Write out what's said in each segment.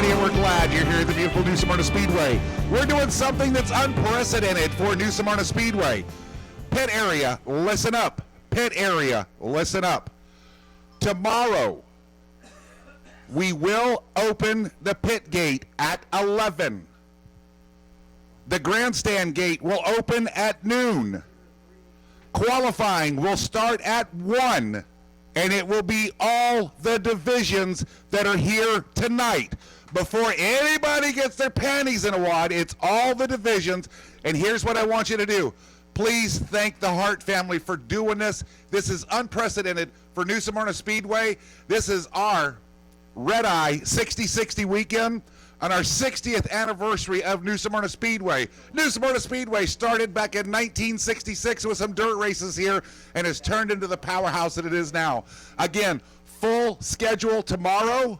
everybody, and we're glad you're here at the beautiful Nau Smyrna Speedway. We're doing something that's unprecedented for Nau Smyrna Speedway. Pit area, listen up. Pit area, listen up. Tomorrow, we will open the pit gate at 11. The grandstand gate will open at noon. Qualifying will start at 1. And it will be all the divisions that are here tonight. Before anybody gets their panties in a wad, it's all the divisions. And here's what I want you to do. Please thank the Hart family for doing this. This is unprecedented for Nau Smyrna Speedway. This is our Red Eye 60-60 weekend on our 60th anniversary of Nau Smyrna Speedway. Nau Smyrna Speedway started back in 1966 with some dirt races here and has turned into the powerhouse that it is now. Again, full schedule tomorrow,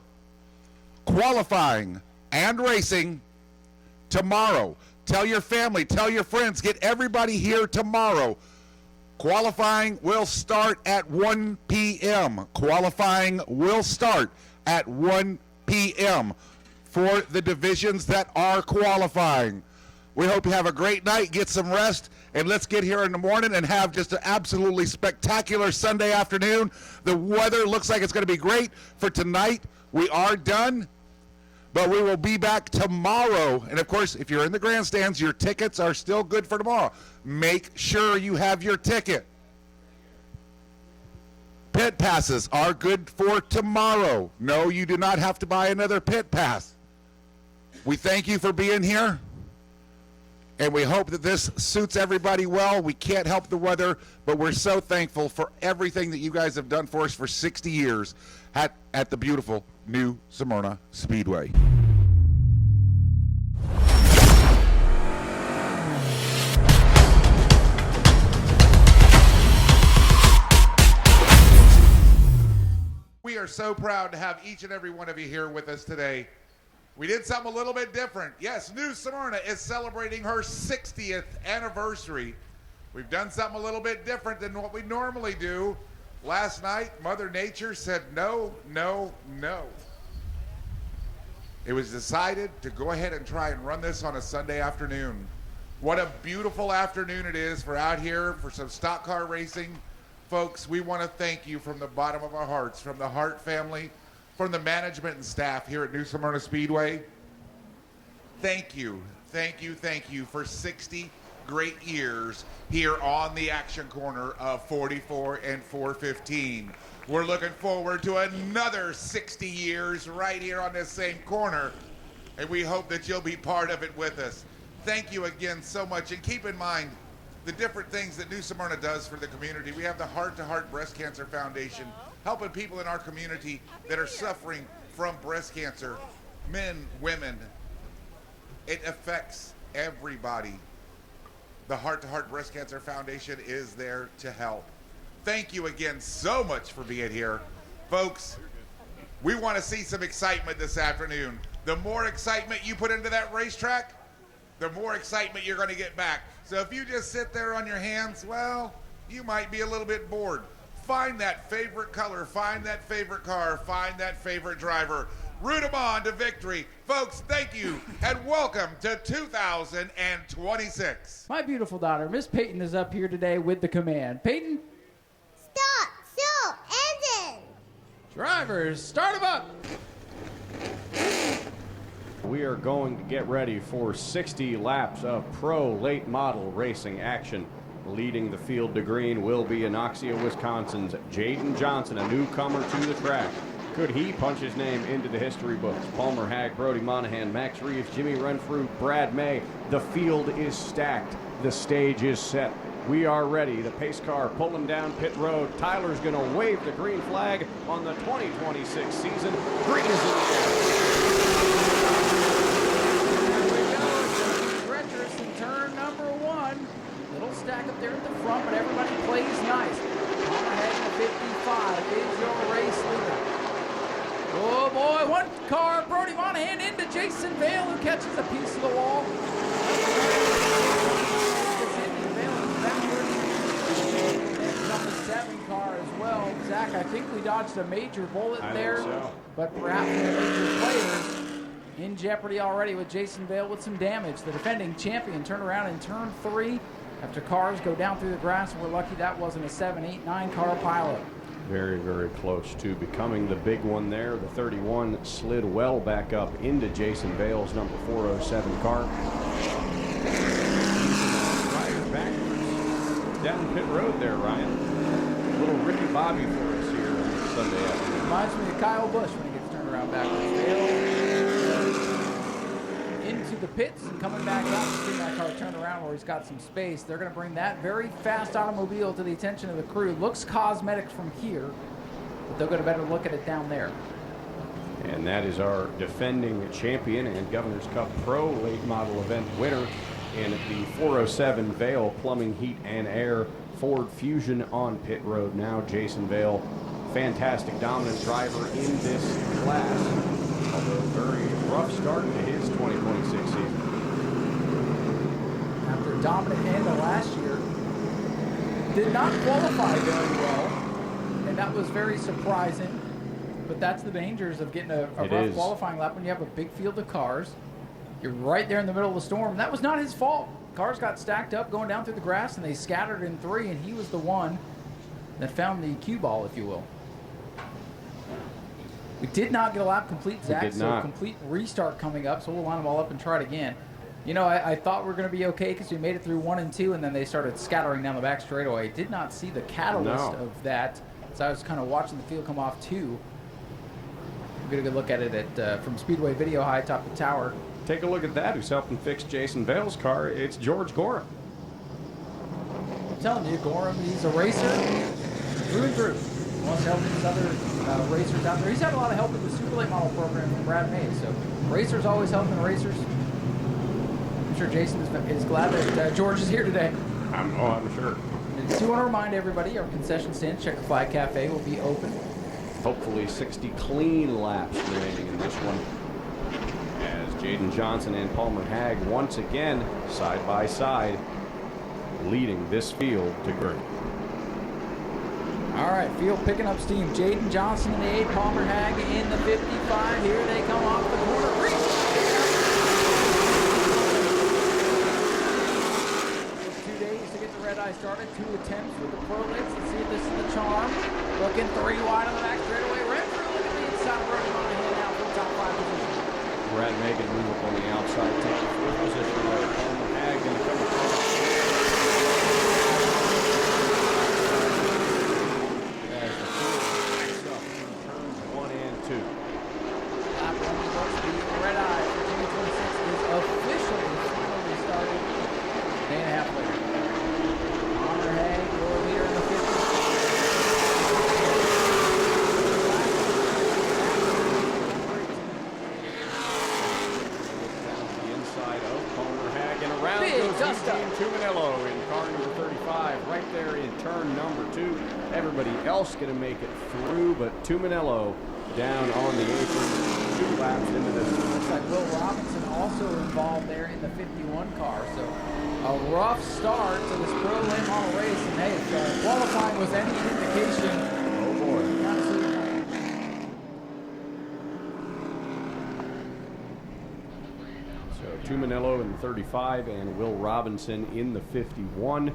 qualifying and racing tomorrow. Tell your family, tell your friends, get everybody here tomorrow. Qualifying will start at 1 p.m. Qualifying will start at 1 p.m. for the divisions that are qualifying. We hope you have a great night, get some rest, and let's get here in the morning and have just an absolutely spectacular Sunday afternoon. The weather looks like it's going to be great for tonight. We are done, but we will be back tomorrow. And of course, if you're in the grandstands, your tickets are still good for tomorrow. Make sure you have your ticket. Pit passes are good for tomorrow. No, you do not have to buy another pit pass. We thank you for being here, and we hope that this suits everybody well. We can't help the weather, but we're so thankful for everything that you guys have done for us for 60 years at the beautiful Nau Smyrna Speedway. We are so proud to have each and every one of you here with us today. We did something a little bit different. Yes, Nau Smyrna is celebrating her 60th anniversary. We've done something a little bit different than what we normally do. Last night, Mother Nature said no, no, no. It was decided to go ahead and try and run this on a Sunday afternoon. What a beautiful afternoon it is for out here for some stock car racing. Folks, we want to thank you from the bottom of our hearts, from the Hart family, from the management and staff here at Nau Smyrna Speedway. Thank you, thank you, thank you for 60 great years here on the action corner of 44 and 415. We're looking forward to another 60 years right here on this same corner, and we hope that you'll be part of it with us. Thank you again so much, and keep in mind the different things that Nau Smyrna does for the community. We have the Heart to Heart Breast Cancer Foundation, helping people in our community that are suffering from breast cancer, men, women. It affects everybody. The Heart to Heart Breast Cancer Foundation is there to help. Thank you again so much for being here. Folks, we want to see some excitement this afternoon. The more excitement you put into that racetrack, the more excitement you're going to get back. So if you just sit there on your hands, well, you might be a little bit bored. Find that favorite color, find that favorite car, find that favorite driver. Root them on to victory. Folks, thank you, and welcome to 2026. My beautiful daughter, Miss Peyton, is up here today with the command. Peyton? Stop! Still! Engine! Drivers, start them up! We are going to get ready for 60 laps of pro late model racing action. Leading the field to green will be Nau Sea, Wisconsin's Jaden Johnson, a newcomer to the track. Could he punch his name into the history books? Palmer Hag, Brody Monahan, Max Reeves, Jimmy Renfrew, Brad May. The field is stacked. The stage is set. We are ready. The pace car pulling down pit road. Tyler's going to wave the green flag on the 2026 season. Green is in the air. There we go. It's treacherous in turn number 1. Little stack up there at the front, but everybody plays nice. Palmer Hag in the 55 is your race leader. Oh boy, one car, Brody Monahan into Jason Vale, who catches a piece of the wall. And on the 7 car as well. Zach, I think we dodged a major bullet there, so. but perhaps the major players. in jeopardy already with Jason Vale with some damage. The defending champion turned around in turn 3 after cars go down through the grass. We're lucky that wasn't a 7, 8, 9 car pileup. Very, very close to becoming the big one there. The 31 slid well back up into Jason Vale's number 407 car. Right backwards down pit road there, Ryan. A little Ricky Bobby for us here on Sunday afternoon. Reminds me of Kyle Busch when he gets turned around backwards. Vale into the pits and coming back up to see that car turn around where he's got some space. They're going to bring that very fast automobile to the attention of the crew. Looks cosmetic from here, but they'll get a better look at it down there. And that is our defending champion and Governor's Cup Pro late model event winner in the 407 Vale Plumbing, Heat, and Air Ford Fusion on pit road now. Jason Vale, fantastic dominant driver in this class. Although very rough start to his 2026 season. After a dominant end of last year, did not qualify very well, and that was very surprising. But that's the dangers of getting a rough qualifying lap when you have a big field of cars. You're right there in the middle of the storm. That was not his fault. Cars got stacked up going down through the grass, and they scattered in 3, and he was the one that found the cue ball, if you will. We did not get a lap complete, Zach, so a complete restart coming up, so we'll line them all up and try it again. You know, I thought we were going to be okay because we made it through 1 and 2, and then they started scattering down the back straightaway. Did not see the catalyst of that, so I was kind of watching the field come off, too. We'll get a good look at it from Speedway Video High atop the tower. Take a look at that. Who's helping fix Jason Vale's car? It's George Gorham. I'm telling you, Gorham, he's a racer through and through. He wants to help these other racers out there. He's had a lot of help with the Super Late Model program from Brad Mays. So racers always helping racers. I'm sure Jason is glad that George is here today. I'm sure. And I do want to remind everybody, our concession stand, Checkered Flag Cafe, will be open. Hopefully 60 clean laps remaining in this one. As Jaden Johnson and Palmer Hag once again, side by side, leading this field to green. All right, field picking up steam. Jaden Johnson in the 8, Palmer Hag in the 55. Here they come off the corner. It was 2 days to get the Red Eye started. 2 attempts with the Pro Lights. Let's see if this is the charm. Looking 3 wide on the back straightaway. Red through, look at the inside of Brody Monahan now for the top 5 position. Brad Megan move up on the outside, take the 4th position there. Palmer Hag going to come across. Going to make it through, but Tuminello down on the apron, 2 laps into this. Looks like Will Robinson also involved there in the 51 car. So a rough start to this Pro Late Model race, and hey, if qualifying was any indication, oh boy, absolutely. So Tuminello in the 35 and Will Robinson in the 51.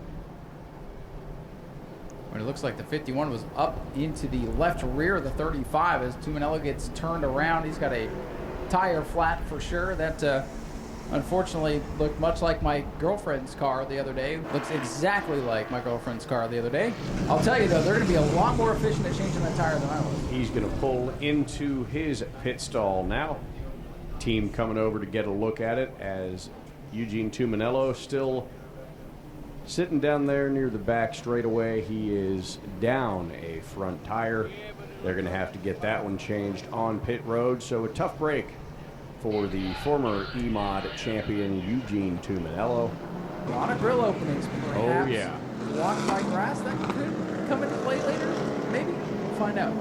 But it looks like the 51 was up into the left rear of the 35 as Tuminello gets turned around. He's got a tire flat for sure. That unfortunately looked much like my girlfriend's car the other day. Looks exactly like my girlfriend's car the other day. I'll tell you though, they're going to be a lot more efficient at changing that tire than I was. He's going to pull into his pit stall now. Team coming over to get a look at it as Eugene Tuminello still sitting down there near the back straightaway. He is down a front tire. They're going to have to get that one changed on pit road. So a tough break for the former EMOD champion Eugene Tuminello. A lot of grill openings, perhaps. Oh, yeah. Walk by grass, that could come into play later. Maybe. We'll find out.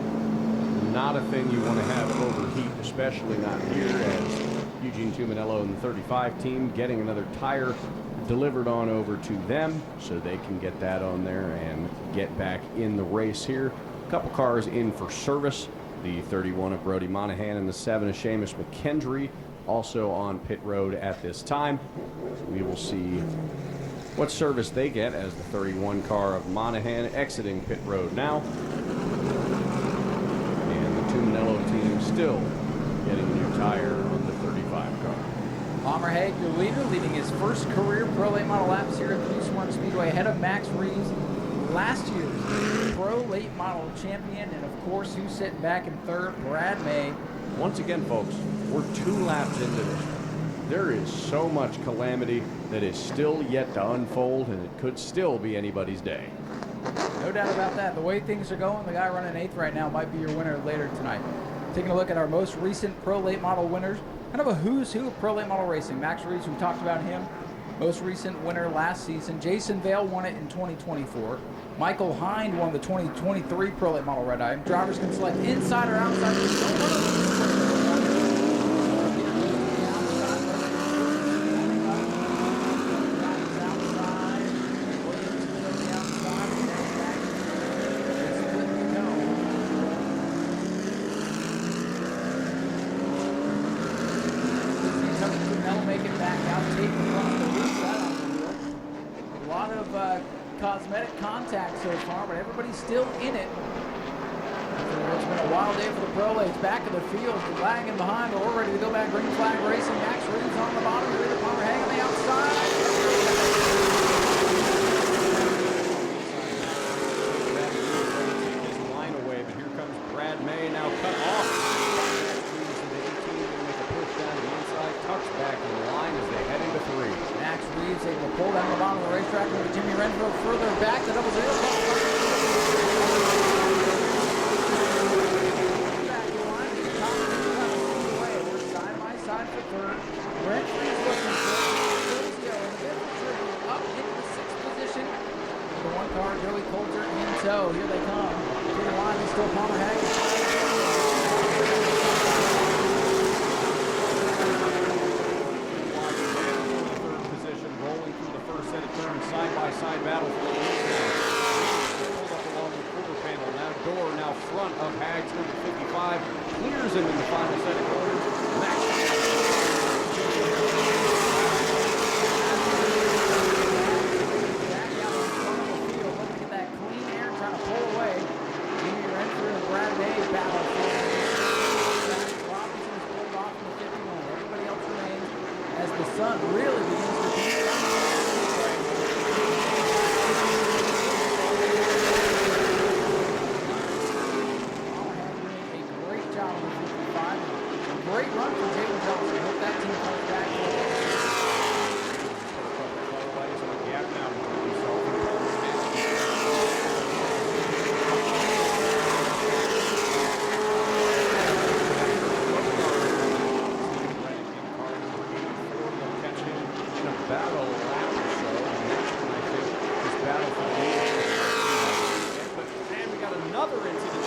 Not a thing you want to have overheat, especially not here, as Eugene Tuminello and the 35 team getting another tire delivered on over to them so they can get that on there and get back in the race here. A couple cars in for service. The 31 of Brody Monahan and the 7 of Seamus McKendry also on pit road at this time. So we will see what service they get as the 31 car of Monahan exiting pit road now. And the Tuminello team still getting a new tire on the 35 car. Palmer Hague, your leader, leading his first career Pro Late Model laps here at the New Smyrna Speedway, ahead of Max Reeves, last year's Pro Late Model champion, and of course, who's sitting back in third? Brad May. Once again, folks, we're 2 laps into this. There is so much calamity that is still yet to unfold, and it could still be anybody's day. No doubt about that. The way things are going, the guy running 8th right now might be your winner later tonight. Taking a look at our most recent Pro Late Model winners, kind of a who's who of Pro Late Model racing. Max Reeves, we talked about him, most recent winner last season. Jason Vale won it in 2024. Michael Hind won the 2023 Pro Late Model Red Eye. Drivers can select inside or outside. Cosmetic contact so far, but everybody's still in it. It's been a wild day for the Pro Lates. Back of the field, lagging behind, but we're ready to go back. Green flag racing. Max Reeves on the bottom, ready to Palmer Hague on the outside. His line away, but here comes Brad May, now cut off. Make a push down to the inside, tucks back in the line as they head into 3. Max Reeves able to pull down the bottom of the racetrack with Jimmy Renfro further back to double zero. Side by side for third. Renfro's looking up into the 6th position. The 1 car, Joey Coulter in tow. Here they come. To the line, it's still Palmer Hague. Side-by-side battle for the lead now. Pulled up along the quarter panel. Now door, now front of Hags, number 55. Clears him in the final set of corners. Max. Back out in front of the field, looking at that clean air, trying to pull away. Jimmy Renfro and Brad May battle for it. Robinson is pulled off in the 51. Everybody else remains as the sun really begins to beat down. Great run for Jaden Johnson. Hope that team comes back. And we got another incident.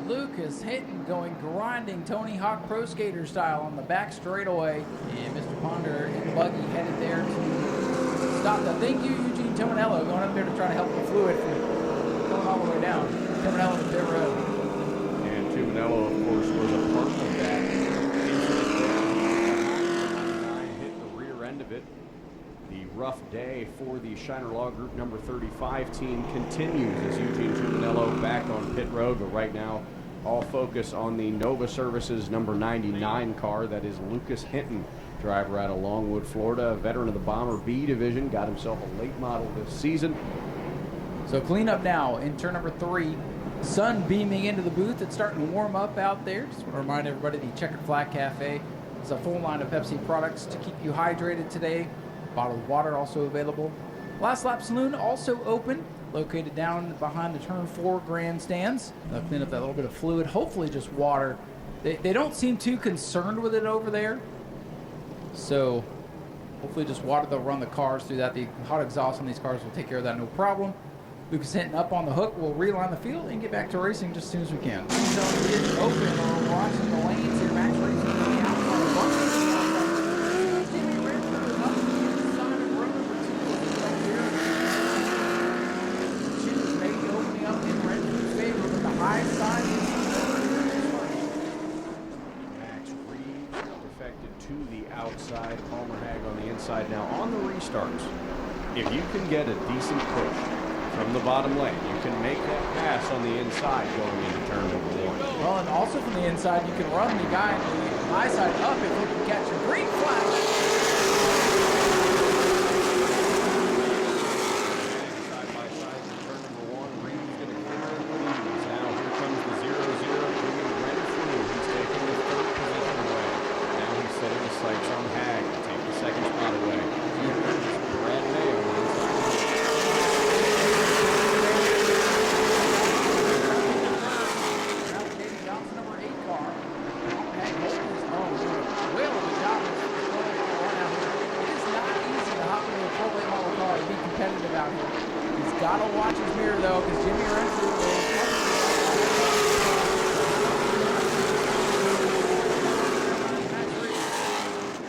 Lucas Hinton going grinding Tony Hawk Pro Skater style on the back straightaway. And Mr. Ponder and Buggy headed there to stop that. Thank you, Eugene Tominello, going up there to try to help the fluid from going all the way down. Tominello to pit road. And Tominello, of course, was a part of that incident. Hit the rear end of it. The rough day for the Shiner Law Group number 35 team continues as Eugene Tominello back on pit road, but right now all focus on the Nova Services number 99 car. That is Lucas Hinton, driver out of Longwood, Florida, a veteran of the Bomber B division, got himself a late model this season. So clean up now in turn number 3. Sun beaming into the booth. It's starting to warm up out there. Just want to remind everybody the Checkered Flag Cafe is a full line of Pepsi products to keep you hydrated today. Bottled water also available. Last Lap Saloon also open, located down behind the turn 4 grandstands. They'll clean up that little bit of fluid, hopefully just water. They don't seem too concerned with it over there. So hopefully just water. They'll run the cars through that. The hot exhaust on these cars will take care of that, no problem. Lucas Hinton up on the hook. We'll reline the field and get back to racing just as soon as we can. So it's open. We're watching the lanes here. Max Reeves on the outside. outside. Now on the restarts, if you can get a decent push from the bottom lane, you can make that pass on the inside going into turn number 1. Well, and also from the inside, you can run the guy in the high side up if you can catch a green flag. Side by side in turn number 1, Reed's going to clear it with ease. Now here comes the 0-0, bringing Rennie through. He's taking the 3rd position away. Now he's setting the sights on Hag to take the 2nd spot away. Brad May on the inside. Competitive out here. He's got to watch his mirror though, because Jimmy Renfrew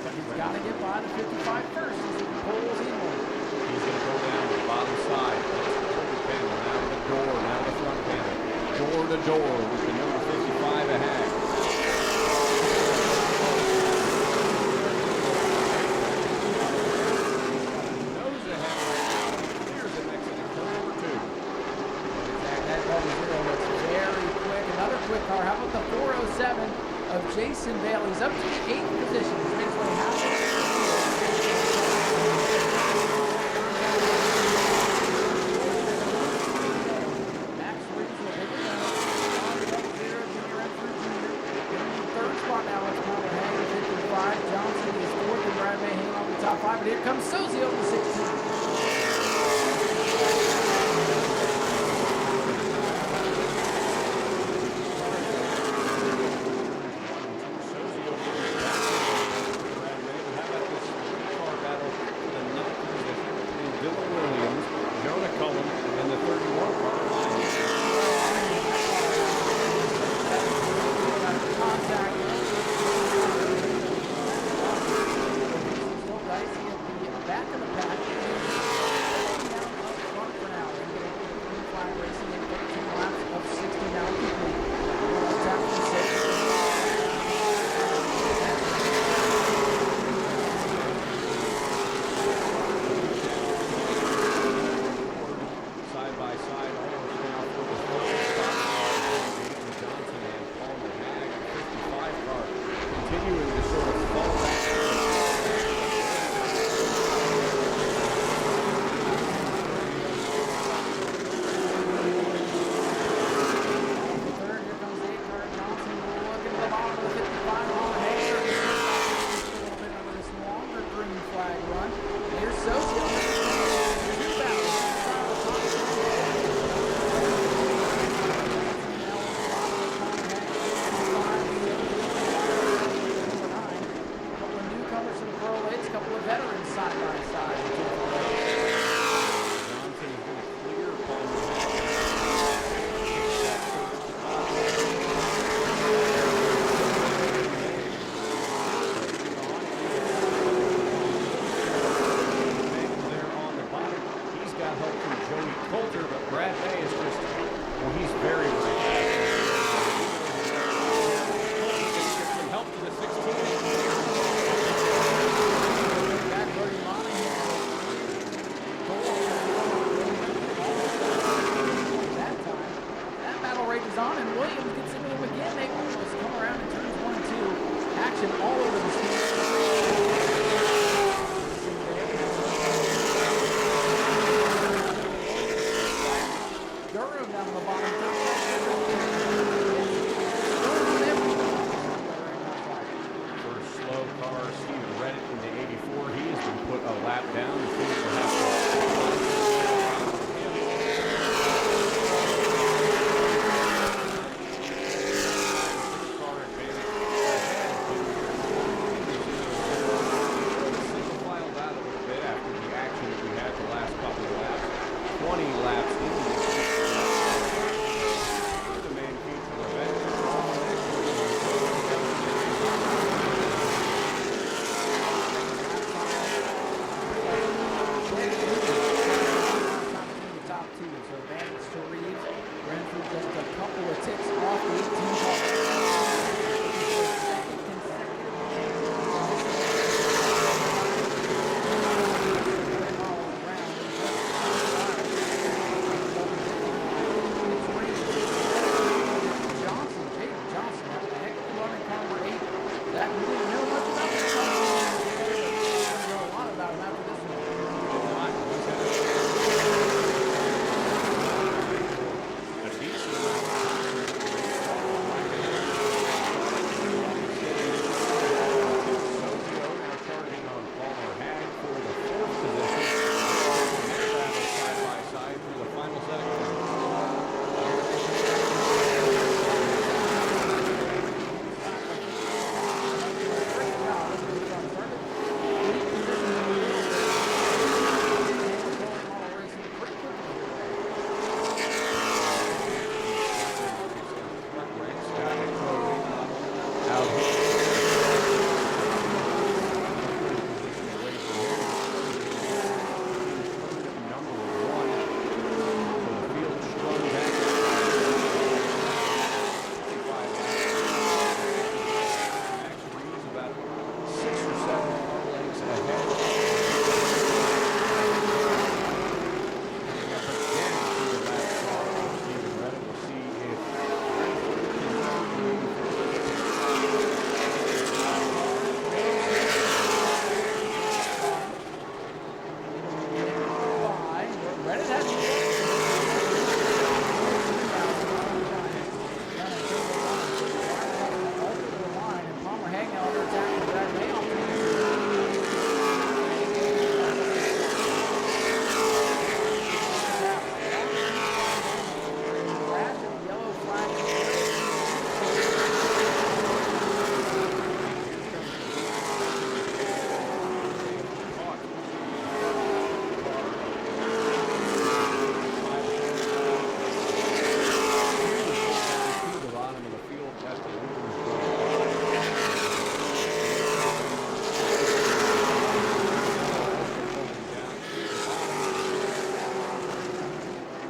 but he's got to get by the 55 first as he pulls in. He's going to go down to the bottom side. Panel, now to the door, now to the front panel. Door to door with the number 55 a Hag. Car. How about the 407 of Jason Bailey? He's up to the 8th position. He's basically halfway. Max Reeves will take it down. Jimmy Renfrew Jr. Getting the 3rd spot now. It's Connor Hang at 55. Johnson is 4th and Brad May hanging on the top 5. But here comes Sozio to 16.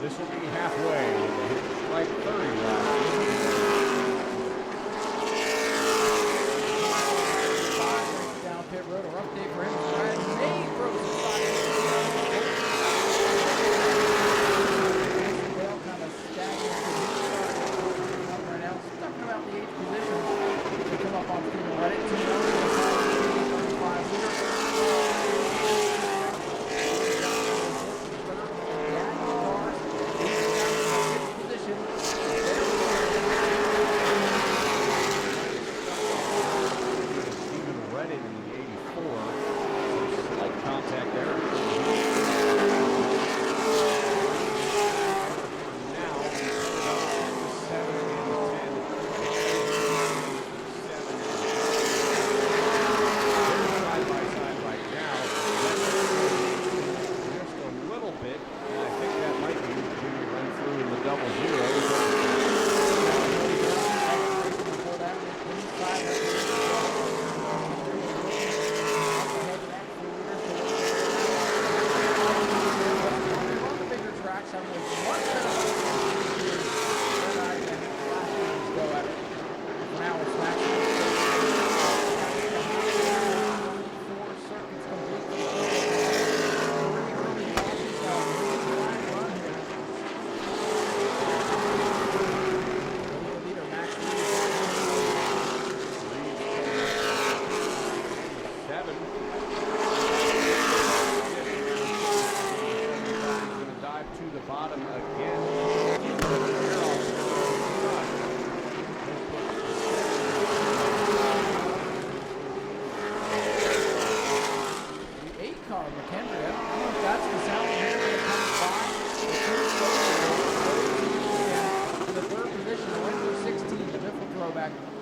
This will be halfway. They hit strike 30 last. Down pit road, or update for him. Brad May throws the side. Bale kind of staggering right now. Talking about the 8th position. They come up on field and let it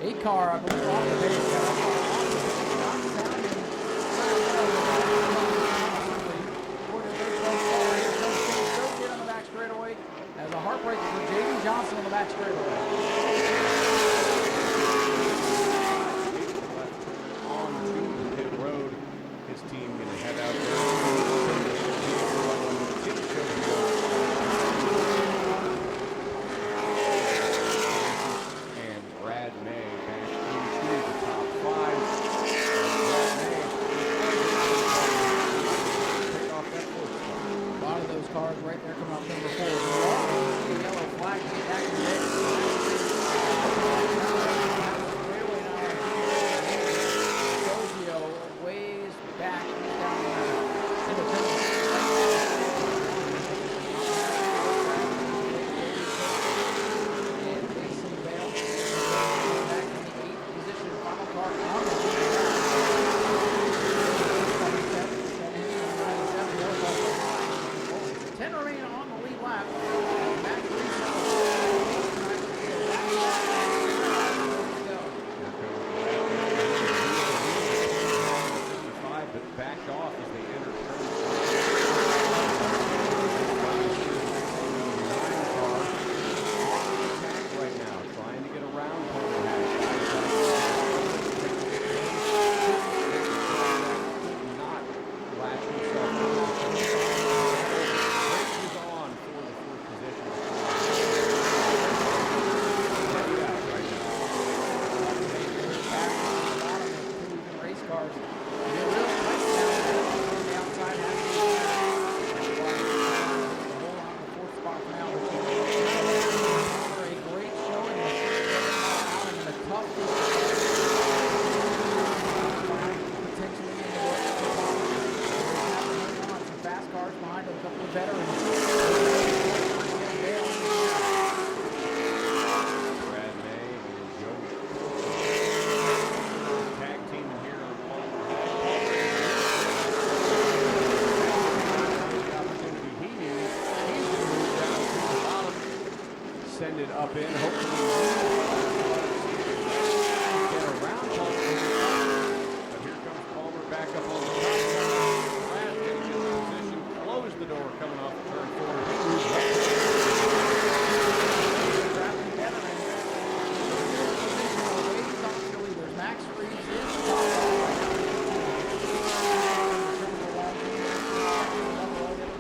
8 car, I believe, off the base. On the back straightaway as a heartbreaker for J.D. Johnson on the back straightaway. On to the pit road. His team going to head out there. And Brad May back into the top 5. Take off that foot. A lot of those cars right there come out number 4. The yellow flag to get back to the ways back down and Mason Bale back in the 8th position. Final car on the 10 remaining on the lead lap. Max Reese but backed off as they entered turn 9 right now, trying to get around not latch himself races on for the 4th position. race cars. They're real tight down there on the outside. Has to be hold on the 4th spot for now. A great showing out in the tough potentially in the world. Some fast cars behind a couple of veterans. Brad May and Joe tag teaming here on the opportunity he needs. He's going to move down to the bottom, send it up in, hopefully get around Palmer. But here comes Palmer back up on the top. Brad getting in position, close the door coming off turn 4. He moves up. Max Reese is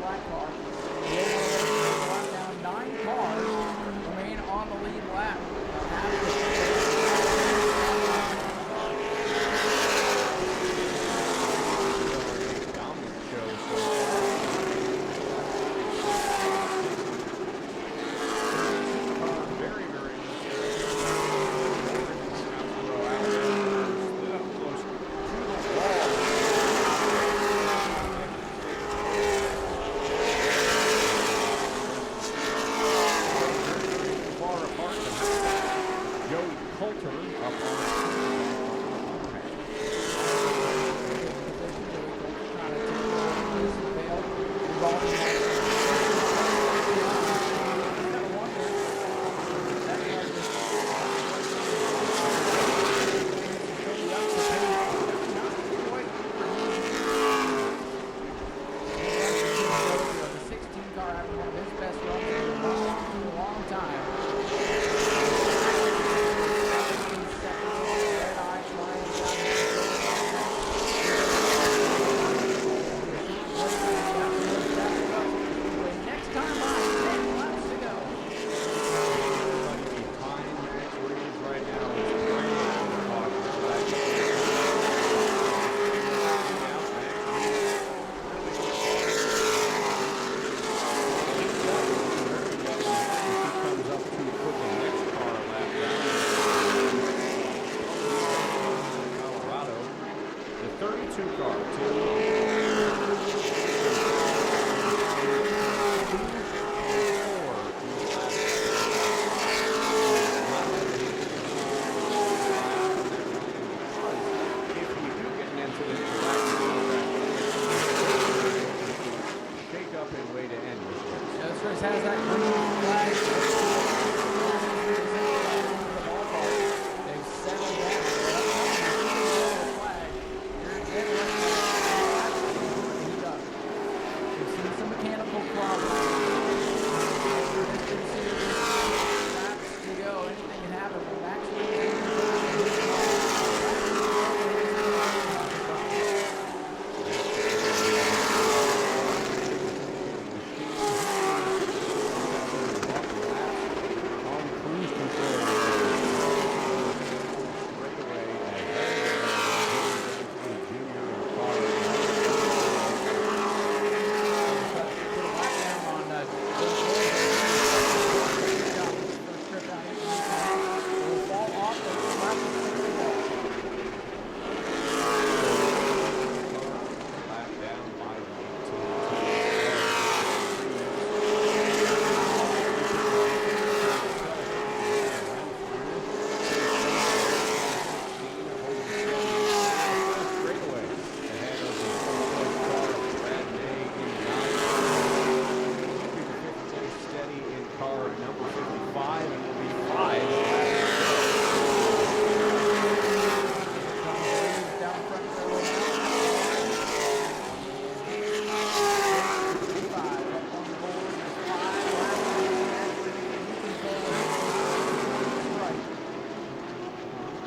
black car. Down has that green flag. They've settled down. We've seen some mechanical problems. Laps to go. Anything can happen. But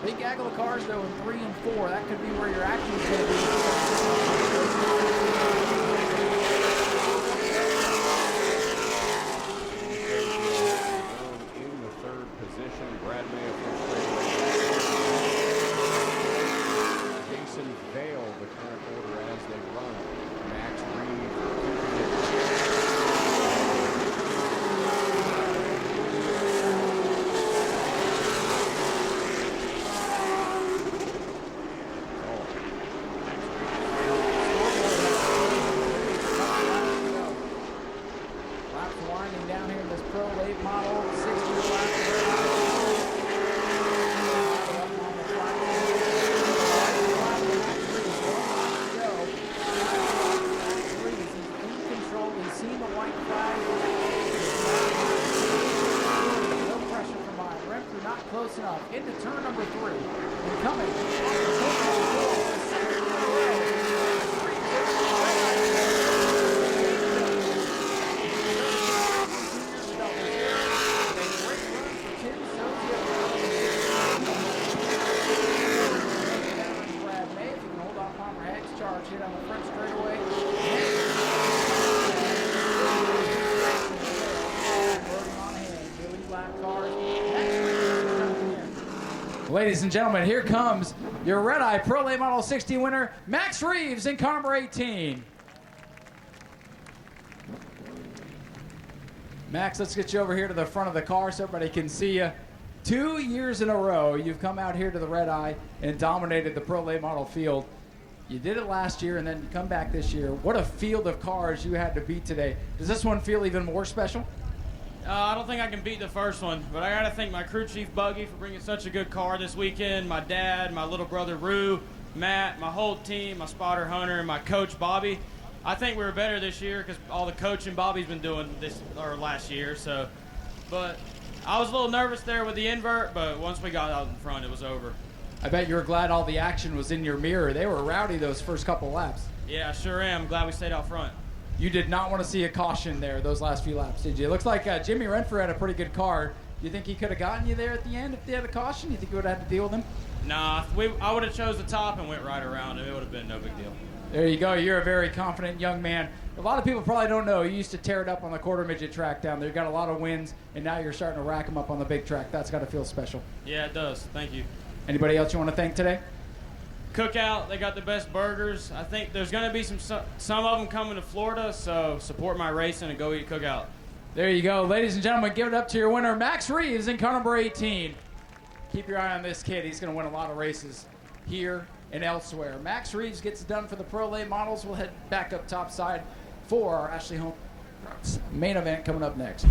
big gaggle of cars though in 3 and 4. That could be where your action is going to be. In the third position, Brad May of Jason Vale, the current order as they run. Max Reed. Down here in this Pro late model, 60 laps. He's in control. He's seen the white flag. No pressure from behind. Remfrew not close enough. Into turn number 3. And coming. Charge hit on the front straightaway. Ladies and gentlemen, here comes your Red Eye Pro Late Model 60 winner, Max Reeves in car number 18. Max, let's get you over here to the front of the car so everybody can see you. 2 years in a row, you've come out here to the Red Eye and dominated the Pro Late Model field. You did it last year, and then you come back this year. What a field of cars you had to beat today. Does this one feel even more special? I don't think I can beat the first one, but I got to thank my crew chief, Buggy, for bringing such a good car this weekend, my dad, my little brother, Rue, Matt, my whole team, my spotter, Hunter, and my coach, Bobby. I think we were better this year because all the coaching Bobby's been doing last year. So, but I was a little nervous there with the invert, but once we got out in front, it was over. I bet you were glad all the action was in your mirror. They were rowdy those first couple laps. Yeah, I sure am. Glad we stayed out front. You did not want to see a caution there those last few laps, did you? It looks like Jimmy Renfrew had a pretty good car. Do you think he could have gotten you there at the end if they had a caution? You think you would have had to deal with him? Nah, I would have chose the top and went right around him. It would have been no big deal. There you go. You're a very confident young man. A lot of people probably don't know. You used to tear it up on the quarter midget track down there. You got a lot of wins, and now you're starting to rack them up on the big track. That's got to feel special. Yeah, it does. Thank you. Anybody else you want to thank today? Cookout, they got the best burgers. I think there's going to be some of them coming to Florida, so support my racing and go eat Cookout. There you go. Ladies and gentlemen, give it up to your winner, Max Reeves in car number 18. Keep your eye on this kid. He's going to win a lot of races here and elsewhere. Max Reeves gets it done for the Pro Late Models. We'll head back up topside for our Ashley Holmes main event coming up next.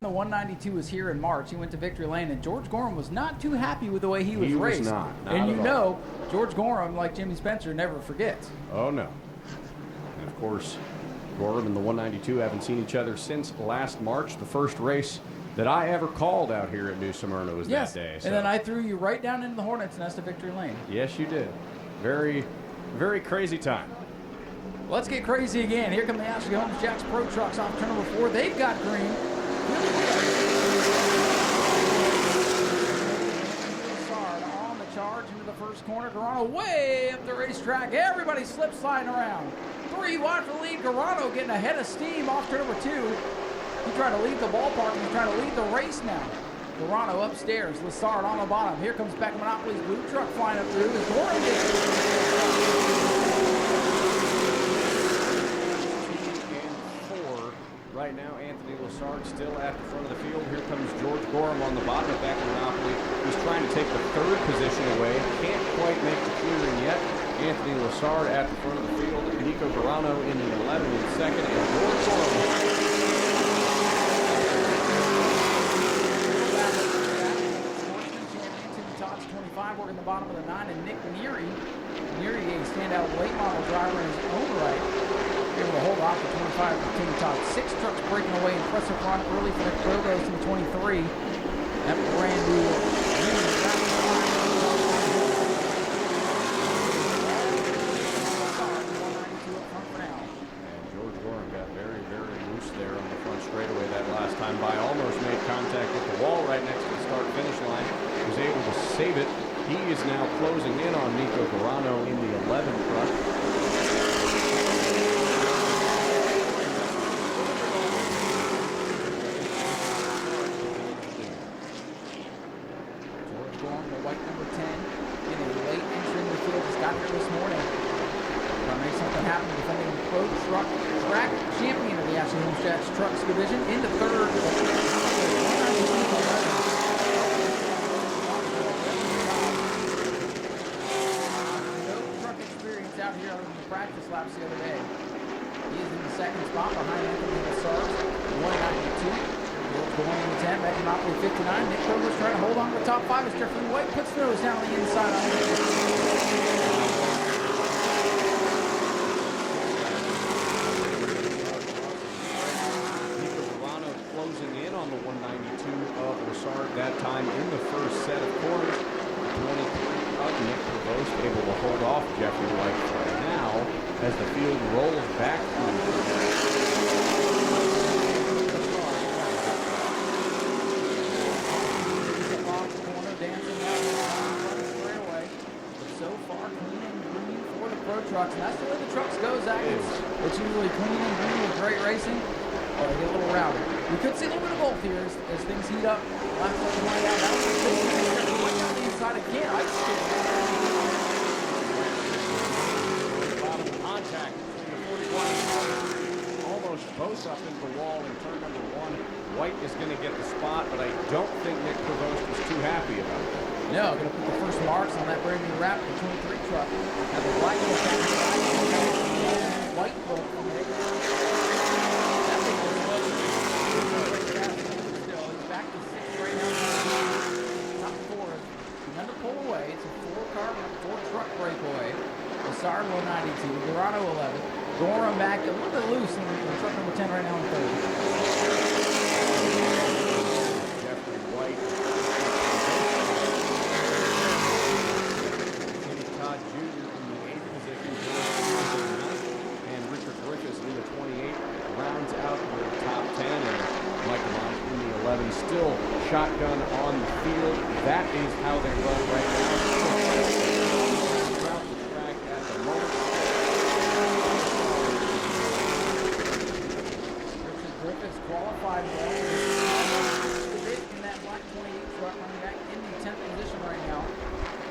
The 192 was here in March. He went to Victory Lane, and George Gorham was not too happy with the way he was raced. Not and you at know, all. George Gorham, like Jimmy Spencer, never forgets. Oh, no. And of course, Gorham and the 192 haven't seen each other since last March. The first race that I ever called out here at New Smyrna was that day. So. And then I threw you right down into the Hornets Nest of Victory Lane. Yes, you did. Very, very crazy time. Let's get crazy again. Here come the Ashley Holmes Jacks Pro Trucks off turn number 4. They've got green. On the charge into the first corner. Garano way up the racetrack. Everybody slip sliding around. 3 wide for the lead. Garano getting ahead of steam off turn number 2. He tried to leave the ballpark and he's trying to lead the race now. Garano upstairs. Lassard on the bottom. Here comes Beck Monopoly's blue truck flying up through. As Gorham gets Right now, Anthony Lassard still at the front of the field. Here comes George Gorham on the bottom of Beck Monopoly. He's trying to take the 3rd position away. Can't quite make the clearing yet. Anthony Lassard at the front of the field. Nico Garano in the 11 and 2nd. And George Gorham. Tots 25 working the bottom of the 9, and Nick Neary. Neary, a standout late model driver in his own right. Able to hold off the 25 with Timmy Todd. 6 trucks breaking away. Impressive run early for the Krodos in 23. That brand new. George Gorham got very, very loose there on the front straightaway that last time by. Almost made contact with the wall right next to the start-finish line. Was able to save it. He is now closing in on Nico Garano in the 11 truck. Trucks division into 3rd. No truck experience out here on the practice laps the other day. He is in the 2nd spot behind Anthony Lassard, 192. George Gorham in the 10, Beck Monopoly 59. Nick Kroger's trying to hold on to the top 5 as Jeffrey White puts nose down on the inside on it. That time in the first set of corners. 23 up, Nick Provost able to hold off Jeffrey White for now as the field rolls back through. Corner dancing out straight away. But so far, clean and green for the Pro Trucks. And that's the way the trucks go, Zach. It's usually clean and green with great racing. Or they get a little rowdy. We could see a little bit of both here as things heat up. Last one coming out. That was on the inside again. Bottom contact between the 41 almost both up into the wall in turn number 1. White is going to get the spot, but I don't think Nick Provost was too happy about that. No, going to put the first marks on that brand new wrap, the 23 truck. Have the black White look from it. Lessard will 92, Dorado 11, Gorham back a little bit loose in truck number 10 right now in third. Jeffrey White. Timmy Todd Jr. in the 8th position. And Richard Griffiths in the 28 rounds out the top 10. And Mike Lamont in the 11. Still shotgun on the field. That is how they run right now. Throughout the track at the moment. Richard Griffiths qualified well. In that black 28 truck, running back in the 10th position right now.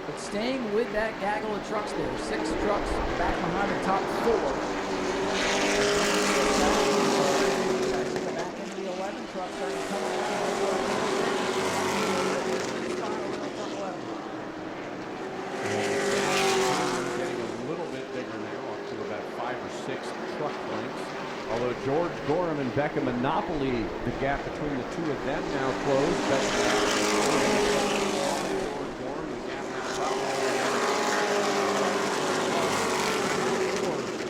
But staying with that gaggle of trucks there. 6 trucks back behind the top 4. Back into the 11 truck starting to come around. Getting a little bit bigger now, up to about 5 or 6 truck lengths. Although George Gorham and Becca Monopoly, the gap between the two of them now closed. George Gorham, the gap now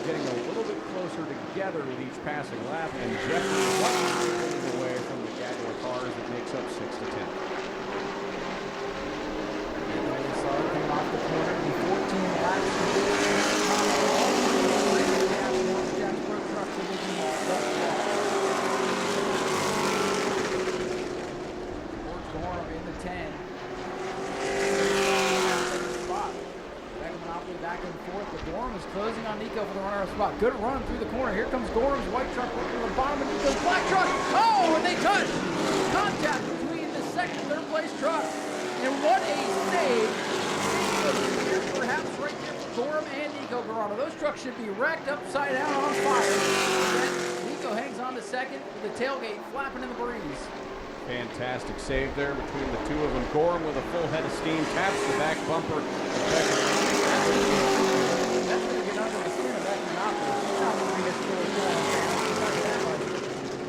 getting a little bit closer together with each passing lap, and Jeffrey White pulling away from the gaggle of cars. It makes up 6 to 10. Coming off the corner, 14 laps. George Gorham in the 10. Spot. Back Monopoly back and forth, but Gorham is closing on Nico for the runner-up spot. Good run through the corner. Here comes Gorham's white truck working to the bottom of Nico's black truck. Oh, and they touch. Contact between the second and third place truck. And what a save. Perhaps right there for Gorham and Nico Garano. Those trucks should be wrecked upside down on fire. Then Nico hangs on to second with the tailgate flapping in the breeze. Fantastic save there between the two of them. Gorham with a full head of steam taps the back bumper. That's going to get under the skin of that Monopoly. She's not going to get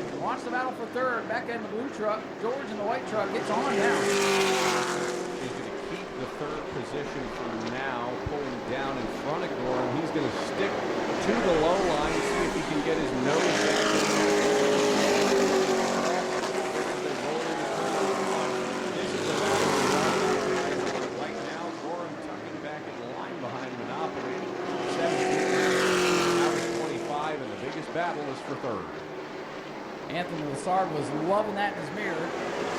to watch the battle for third. Becca in the blue truck. George in the white truck gets on now. He's going to keep the third position for now, pulling down in front of Gorham. He's going to stick to the low line, see if he can get his nose back in there. This is the battle right now. Gorham tucking back in the line behind Monopoly. 17 out of 25, and the biggest battle is for third. Anthony Lessard was loving that in his mirror.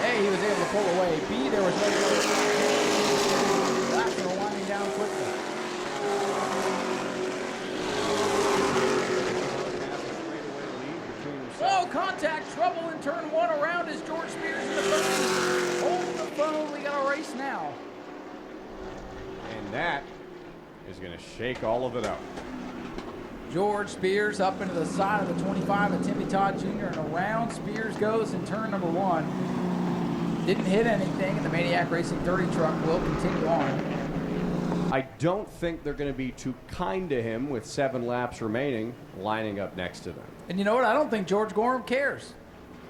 A, he was able to pull away. B, there was no laps were winding down quickly. Oh, contact, trouble in turn 1 around as George Spears in the phone. Hold the phone, we got a race now. And that is going to shake all of it up. George Spears up into the side of the 25 of Timmy Todd Jr. and around Spears goes in turn number 1. Didn't hit anything, and the Maniac Racing 30 truck will continue on. I don't think they're going to be too kind to him with 7 laps remaining, lining up next to them. And you know what? I don't think George Gorham cares.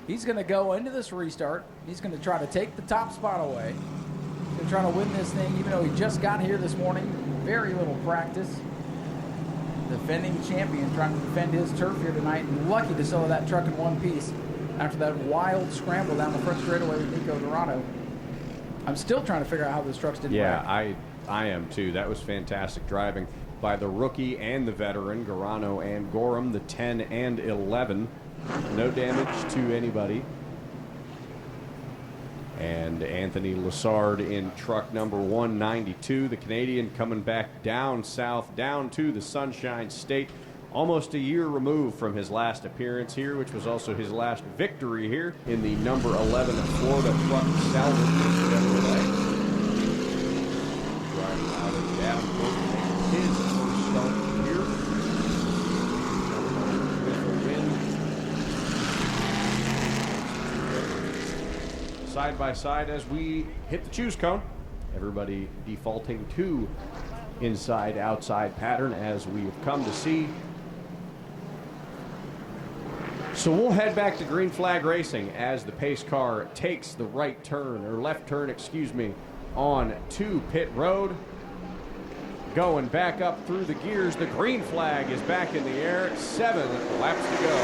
He's going to go into this restart. He's going to try to take the top spot away. He's going to try to win this thing, even though he just got here this morning. Very little practice. Defending champion trying to defend his turf here tonight, and lucky to sell that truck in one piece after that wild scramble down the front straightaway with Nico Dorado. I'm still trying to figure out how those trucks didn't wreck. I am too. That was fantastic driving by the rookie and the veteran, Garano and Gorham, the 10 and 11. No damage to anybody. And Anthony Lessard in truck number 192. The Canadian coming back down south, down to the Sunshine State. Almost a year removed from his last appearance here, which was also his last victory here in the number 11 Florida Truck Salvage Chevrolet. Driving out of Davenport, his first start here. With the win. Side by side as we hit the choose cone. Everybody defaulting to inside-outside pattern as we have come to see. So we'll head back to Green Flag Racing as the pace car takes the right turn, or left turn, excuse me, on to pit road. going back up through the gears. The green flag is back in the air. 7 laps to go.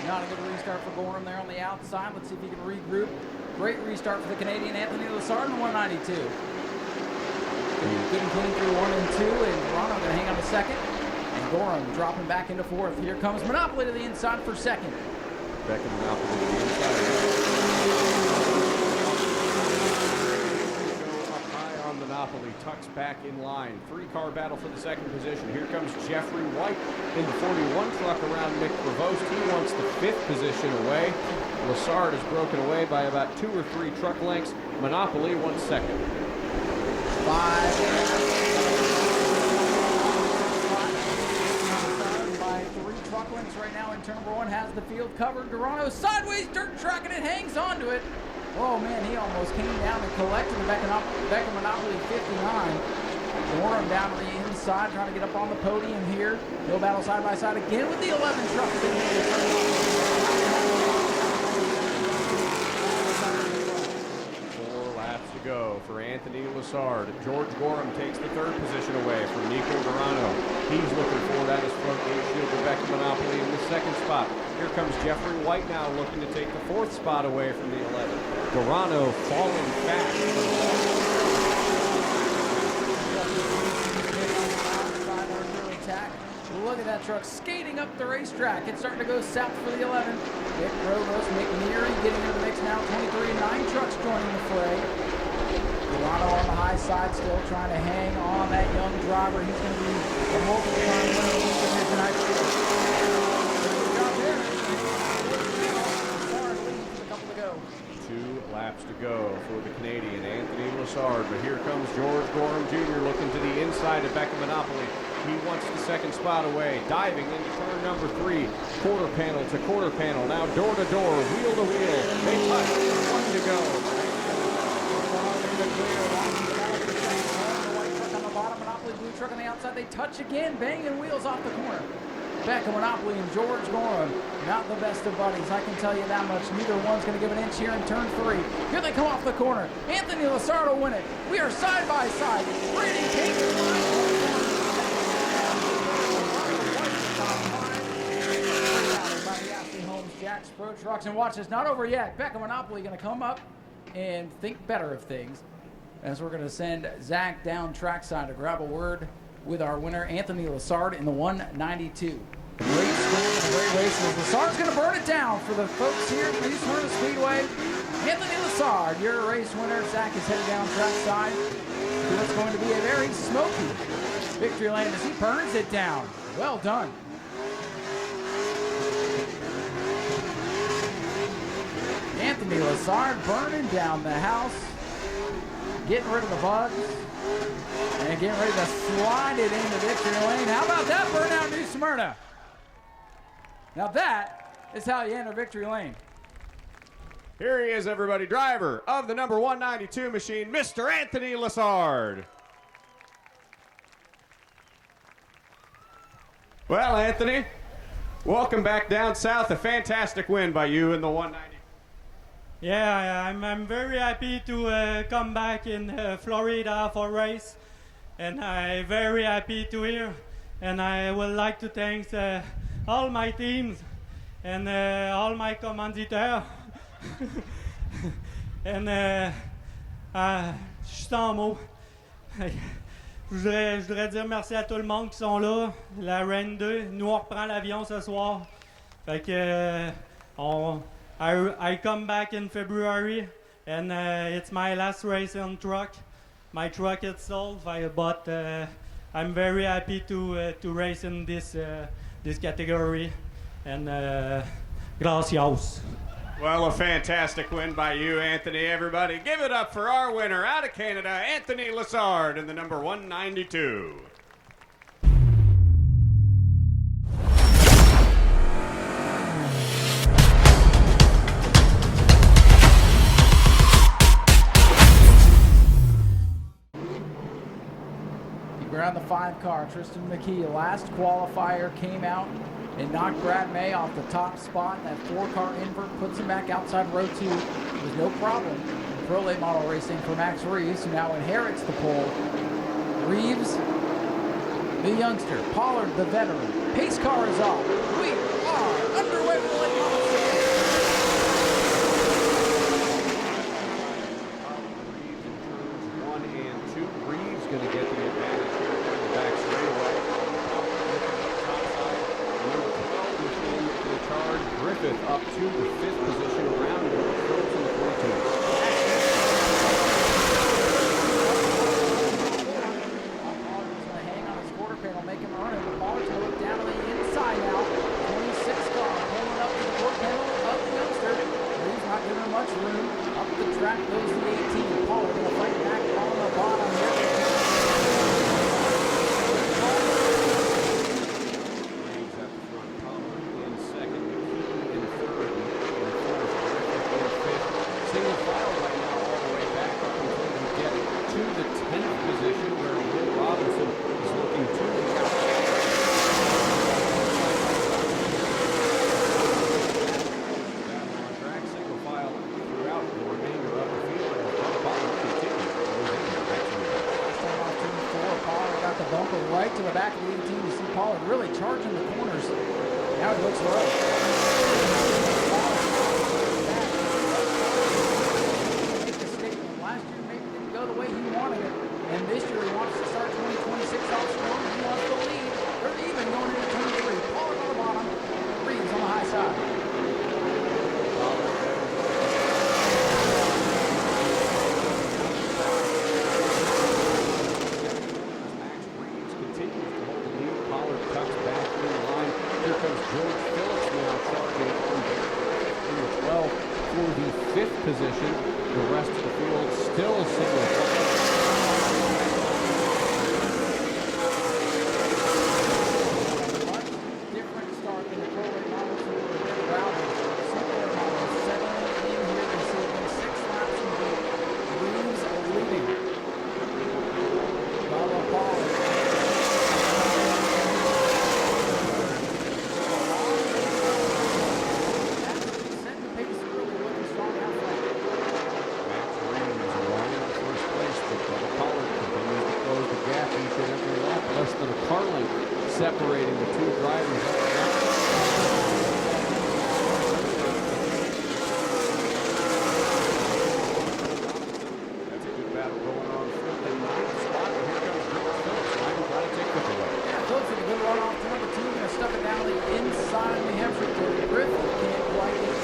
Not a good restart for Gorham there on the outside. Let's see if he can regroup. Great restart for the Canadian Anthony Lessard in 192. Good and clean through 1 and 2, and Toronto going to hang on to second. And Gorham dropping back into fourth. Here comes Monopoly to the inside for second. Back in Monopoly to the inside. Go up high on Monopoly. Tucks back in line. 3-car battle for the second position. Here comes Jeffrey White in the 41 truck around Mick Prevost. He wants the 5th position away. Lessard is broken away by about 2 or 3 truck lengths. Monopoly wants second. 5 by 3 truck lengths right now in turn number 1 has the field covered. Toronto sideways dirt track and it hangs on to it. Oh man, he almost came down and collected the Becker Monopoly 59. Gorham down to the inside trying to get up on the podium here. No battle side by side again with the 11 truck. 4 laps to go for Anthony Lessard. George Gorham takes the 3rd position away from Nico Durano. He's looking forward at his front gate shield. Rebecca Monopoly in the 2nd spot. Here comes Jeffrey White now looking to take the 4th spot away from the 11. Durano falling fast. Look at that truck skating up the racetrack. It's starting to go south for the 11. Nick Provost, McNeary getting into the mix now. 23 and 9 trucks joining the fray. Toronto on the high side still trying to hang on that young driver. He's going to be a multiple-time winner of the division, I feel. Good job there. A couple to go. 2 laps to go for the Canadian Anthony Lessard. But here comes George Gorham Jr. looking to the inside of Becca Monopoly. He wants the 2nd spot away. Diving into turn number 3. Quarter panel to quarter panel. Now door to door, wheel to wheel. They touch. 1 to go. The white truck on the bottom, Monopoly blue truck on the outside. They touch again, banging wheels off the corner. Becca Monopoly and George Gorham, not the best of buddies, I can tell you that much. Neither one's going to give an inch here in turn 3. Here they come off the corner. Anthony Lessard will win it. We are side by side. Brady King Jack's Pro Trucks, and watch, it's not over yet. Becca Monopoly going to come up and think better of things, as we're going to send Zach down trackside to grab a word with our winner, Anthony Lessard, in the 192. Great sprint and a great race. Lessard's going to burn it down for the folks here at the Smyrna Speedway. Anthony Lessard, your race winner. Zach is headed down trackside to what's going to be a very smoky victory lane as he burns it down. Well done. Anthony Lessard burning down the house, getting rid of the bugs, and getting ready to slide it into victory lane. How about that burnout, New Smyrna? Now that is how you enter victory lane. Here he is, everybody. Driver of the number 192 machine, Mr. Anthony Lessard. Well, Anthony, welcome back down south. A fantastic win by you in the 190. Yeah, I'm very happy to come back in Florida for race, and I'm very happy to here. And I would like to thank all my teams and all my commanditaires. And je suis sans mots. Je voudrais dire merci à tout le monde qui sont là. La Reine 2, nous on reprend l'avion ce soir. Fait que I come back in February, and it's my last race on truck. My truck is sold, but I'm very happy to race in this category. And gracias. Well, a fantastic win by you, Anthony. Everybody, give it up for our winner out of Canada, Anthony Lessard, in the number 192. We're on the 5 car. Tristan McKee, last qualifier, came out It knocked Brad May off the top spot. That 4-car invert puts him back outside row 2. With no problem. Pro late model racing for Max Reeves, who now inherits the pole. Reeves, the youngster. Pollard, the veteran. Pace car is off. We are underway for the late model series. Reeves in turns 1 and 2. Reeves going to get the advantage here down the back straightaway. Top side. Number 12 is in the charge. Griffith up to the 5th position around Phillips in the 22. Make him earn it. The ball to look down on the inside now. 26 car pulling up to the court panel of the youngster. He's not giving him much room. Up the track goes the 18. Pollard going to fight back on the bottom here. Reeves at the front. Pollard in second. McKee in third. And fourth. Griffith in fifth. Single file right now all the way back up until we get to the 10th position where Will Robinson is looking to the bumper right to the back of the 18. You see Pollard really charging the corners. Now it looks low. Make a statement. Last year maybe didn't go the way he wanted it. And this year he wants to start 2026 off strong. He wants to lead. They're even going into 23. Pollard on the bottom. Reeves on the high side. George Phillips now charging in the 12 for the 5th position. The rest of the field still single. Much different start than the pro late models who were a bit rowdy. Single models settling in here this evening. 6 laps in the Reeves leading. Bubba Pollard. Separating the two drivers. That's a good battle going on. The 9th spot. Here comes George Phillips. Ryan trying to take the away. Yeah, Phillips with a good run off to number 2. Going to stuff it down the inside of New Hampshire to Griffith. Can't quite get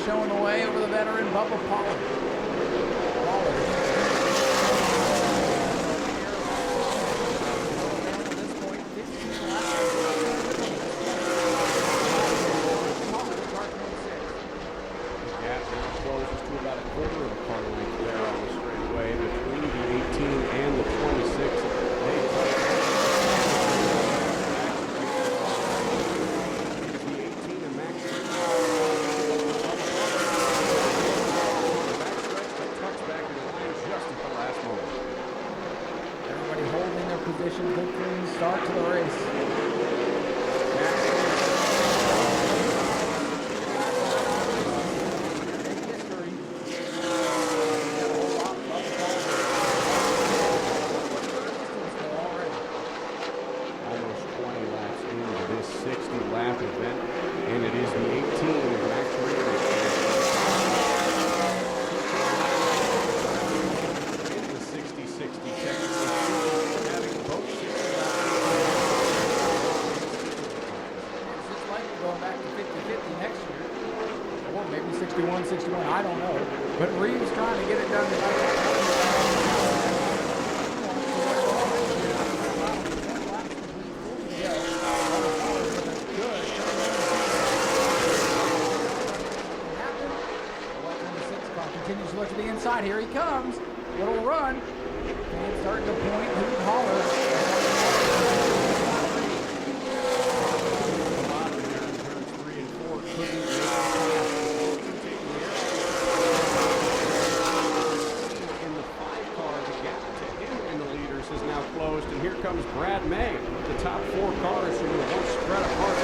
showing the way over the veteran Bubba Pollard. At this point, 15 laps. maybe 61, 61, I don't know. But Reeves trying to get it done tonight. Continues to look to the inside. Here he comes. Little run. And starting to point. Hoot and holler. Bottom there in turns 3 and 4. Couldn't in the 5 car, the gap to him in the leaders is now closed. And here comes Brad May. The top 4 cars who were once spread apart.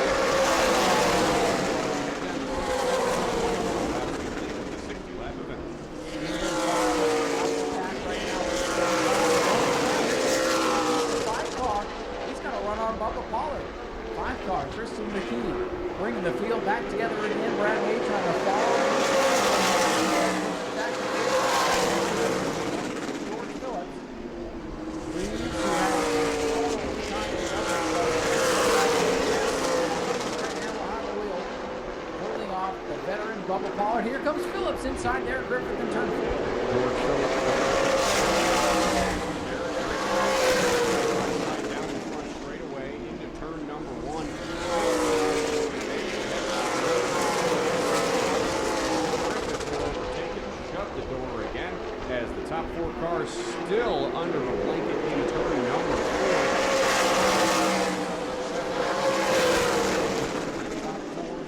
Bringing the field back together again. Brad May trying to follow. Back to George Phillips. Reeves, who has right now behind the wheel, holding off the veteran Bubba Pollard. Here comes Phillips inside there. Griffith in turn 4. George Phillips. Down in front straight away into turn number 1. As the top 4 cars still under the blanket in turn number 4.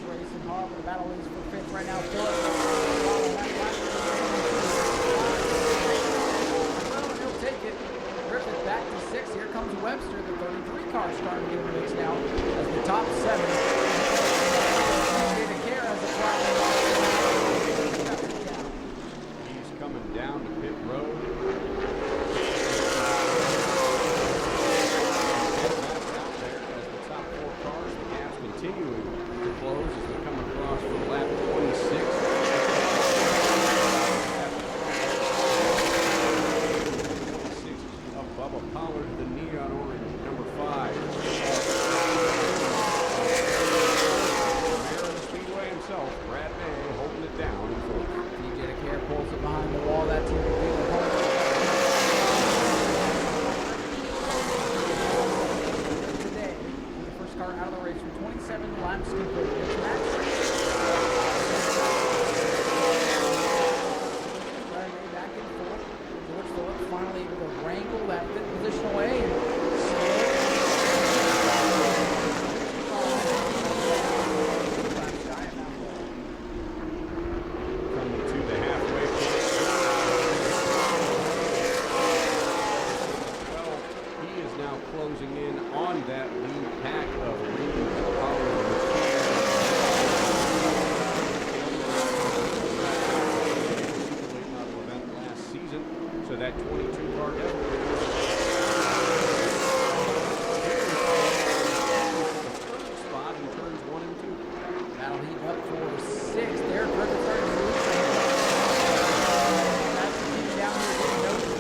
Racing hard, but the battle is for 5th right now. Phillips. Well, he'll take it. Griffith back to 6. Here comes Webster. The 33 car starting to get in the mix now as the top 7. David Kerr has a problem. Coming down to pit road. Out there as the top 4 cars, the gap's continuing to close as we come across from lap 26. Of Bubba Pollard, the neon orange, number 5. Mayor of the Speedway himself, Brad May, holding it down in fourth. Pulls it behind the wall. That team will be the home. Today, the first car out of the race from 27 laps complete. It's Max. Back in fourth. George Phillips finally able to wrangle that 5th position away. Closing in on that lead pack of Lynne, event last season, so that 22 car spot in turns 1 and 2. That'll heat up for 6th there. Griffith starting to move. That's the team down here getting noticed.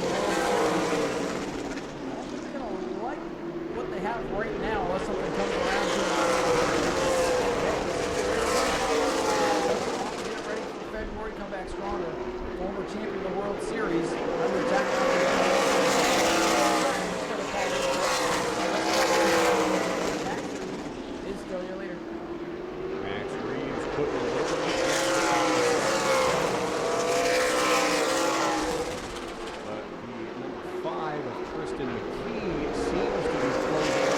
What they have right now, unless something comes around to get ready for February, come back stronger. Former champion of the World Series, under attack. Is still your leader. Max Reeves putting a little bit. But the number 5 of Tristan McKee seems to be closing.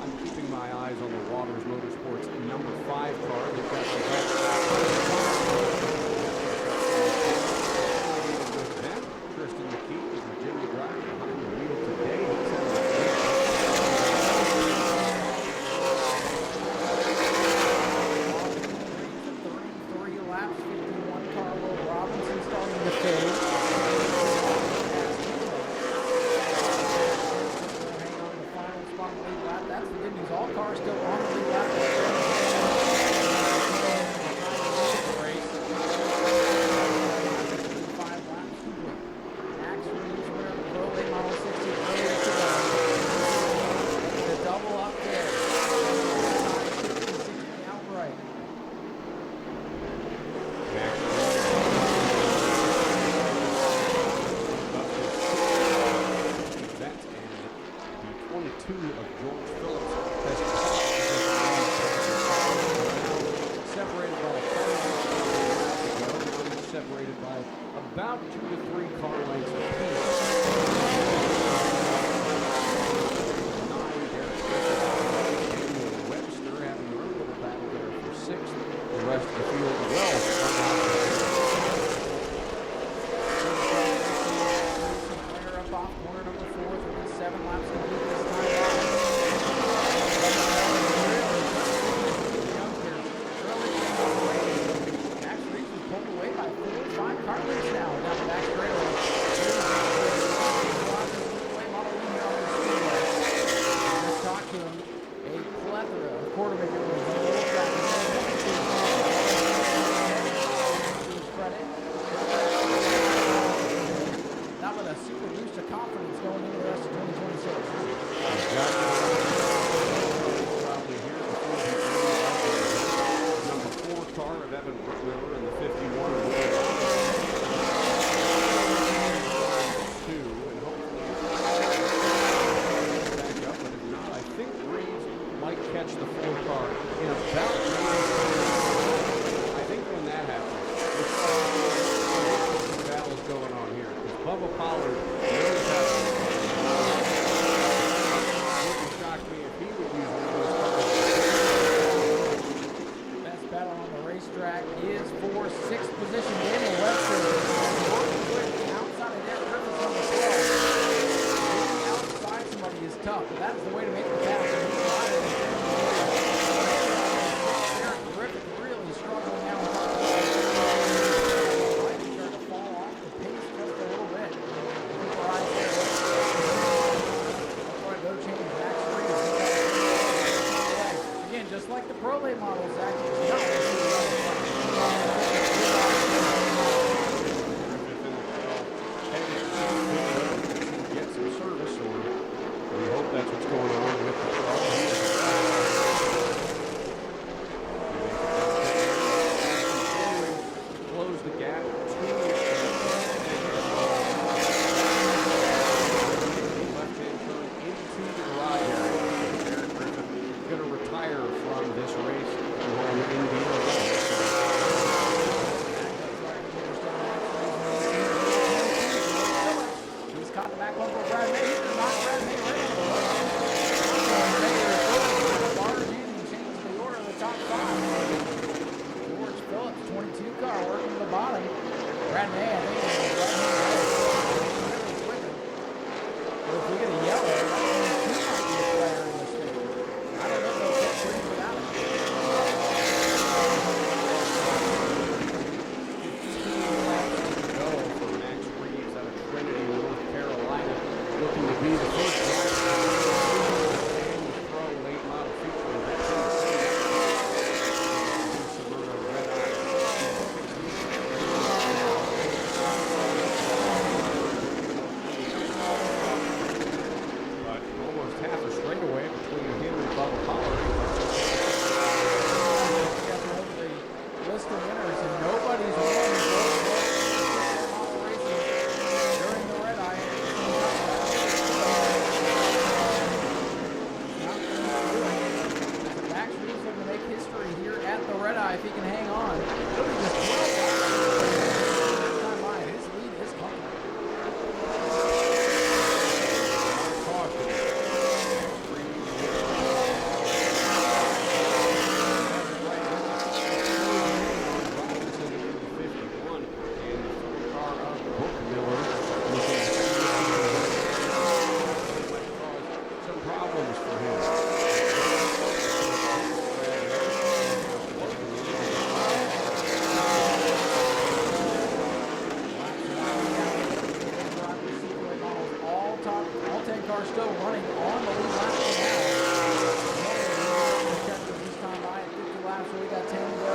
I'm keeping my eyes on the Waters Motorsports number 5 car. They've got the with them. Tristan McKee, the Virginia driver, behind the wheel today. He's 22 of George Phillips has separated by separated by about 2 to 3 car lengths apiece. Webster having their own little battle there for 6th. The rest of the field well. Up off corner number 4 with 7 laps complete this time. Pulled away by 4 or 5 car lengths now down the back straightaway. Let's talk to him. A plethora of quarter maker on the little track. Not with a super boost of confidence going into the rest of 2026. Probably here before number 4 car of Evan Whitmiller in the 51 of Will two, and hopefully back up, but if not, I think Reeves might catch the 4 car in about I think when that happens, the battle's going on here. Because Bubba Pollard really has wouldn't shock me if he would use one of those cars. Best battle on the racetrack is for 6th position. Daniel Webster working quick outside of Derek Griffiths on the 12. Getting outside somebody is tough, but that's the way to make the pass. Derek Griffith really struggling now. Starting to fall off the pace just a little bit. Keep our eyes there. That's why no change. Max Reed. Again, just like the Pro Late models, actually. Get some service, or we hope that's what's going on with the car. Close the gap to left-hand turn into the garage area. Derek Griffin going to retire from this race and home in Indiana. He's caught the back one for Brad May. He's not Brad May ready. Barge in and changes the order of the top 5. George Phillips, 22 car, working to the bottom. Brad May, I think, is right really quick. But if we get a yellow, he might be a player in this thing. I don't know if they'll get free without him. 15 laps to go for Max Reeves out of Trinity, North Carolina, looking to be the first driver and the pro late model feature in that Smyrna Red Eye. But almost half a straightaway between him and Bubba Pollard. The list of winners, and nobody's won model racing during the Red Eye. Max Reeves looking to make history here at the Red Eye if he can hang on. It'll be just 12 time by. His lead is coming. Some problems for him. All 10 cars still running on the lead lap now. This time by at 50 laps, so we got 10 to go.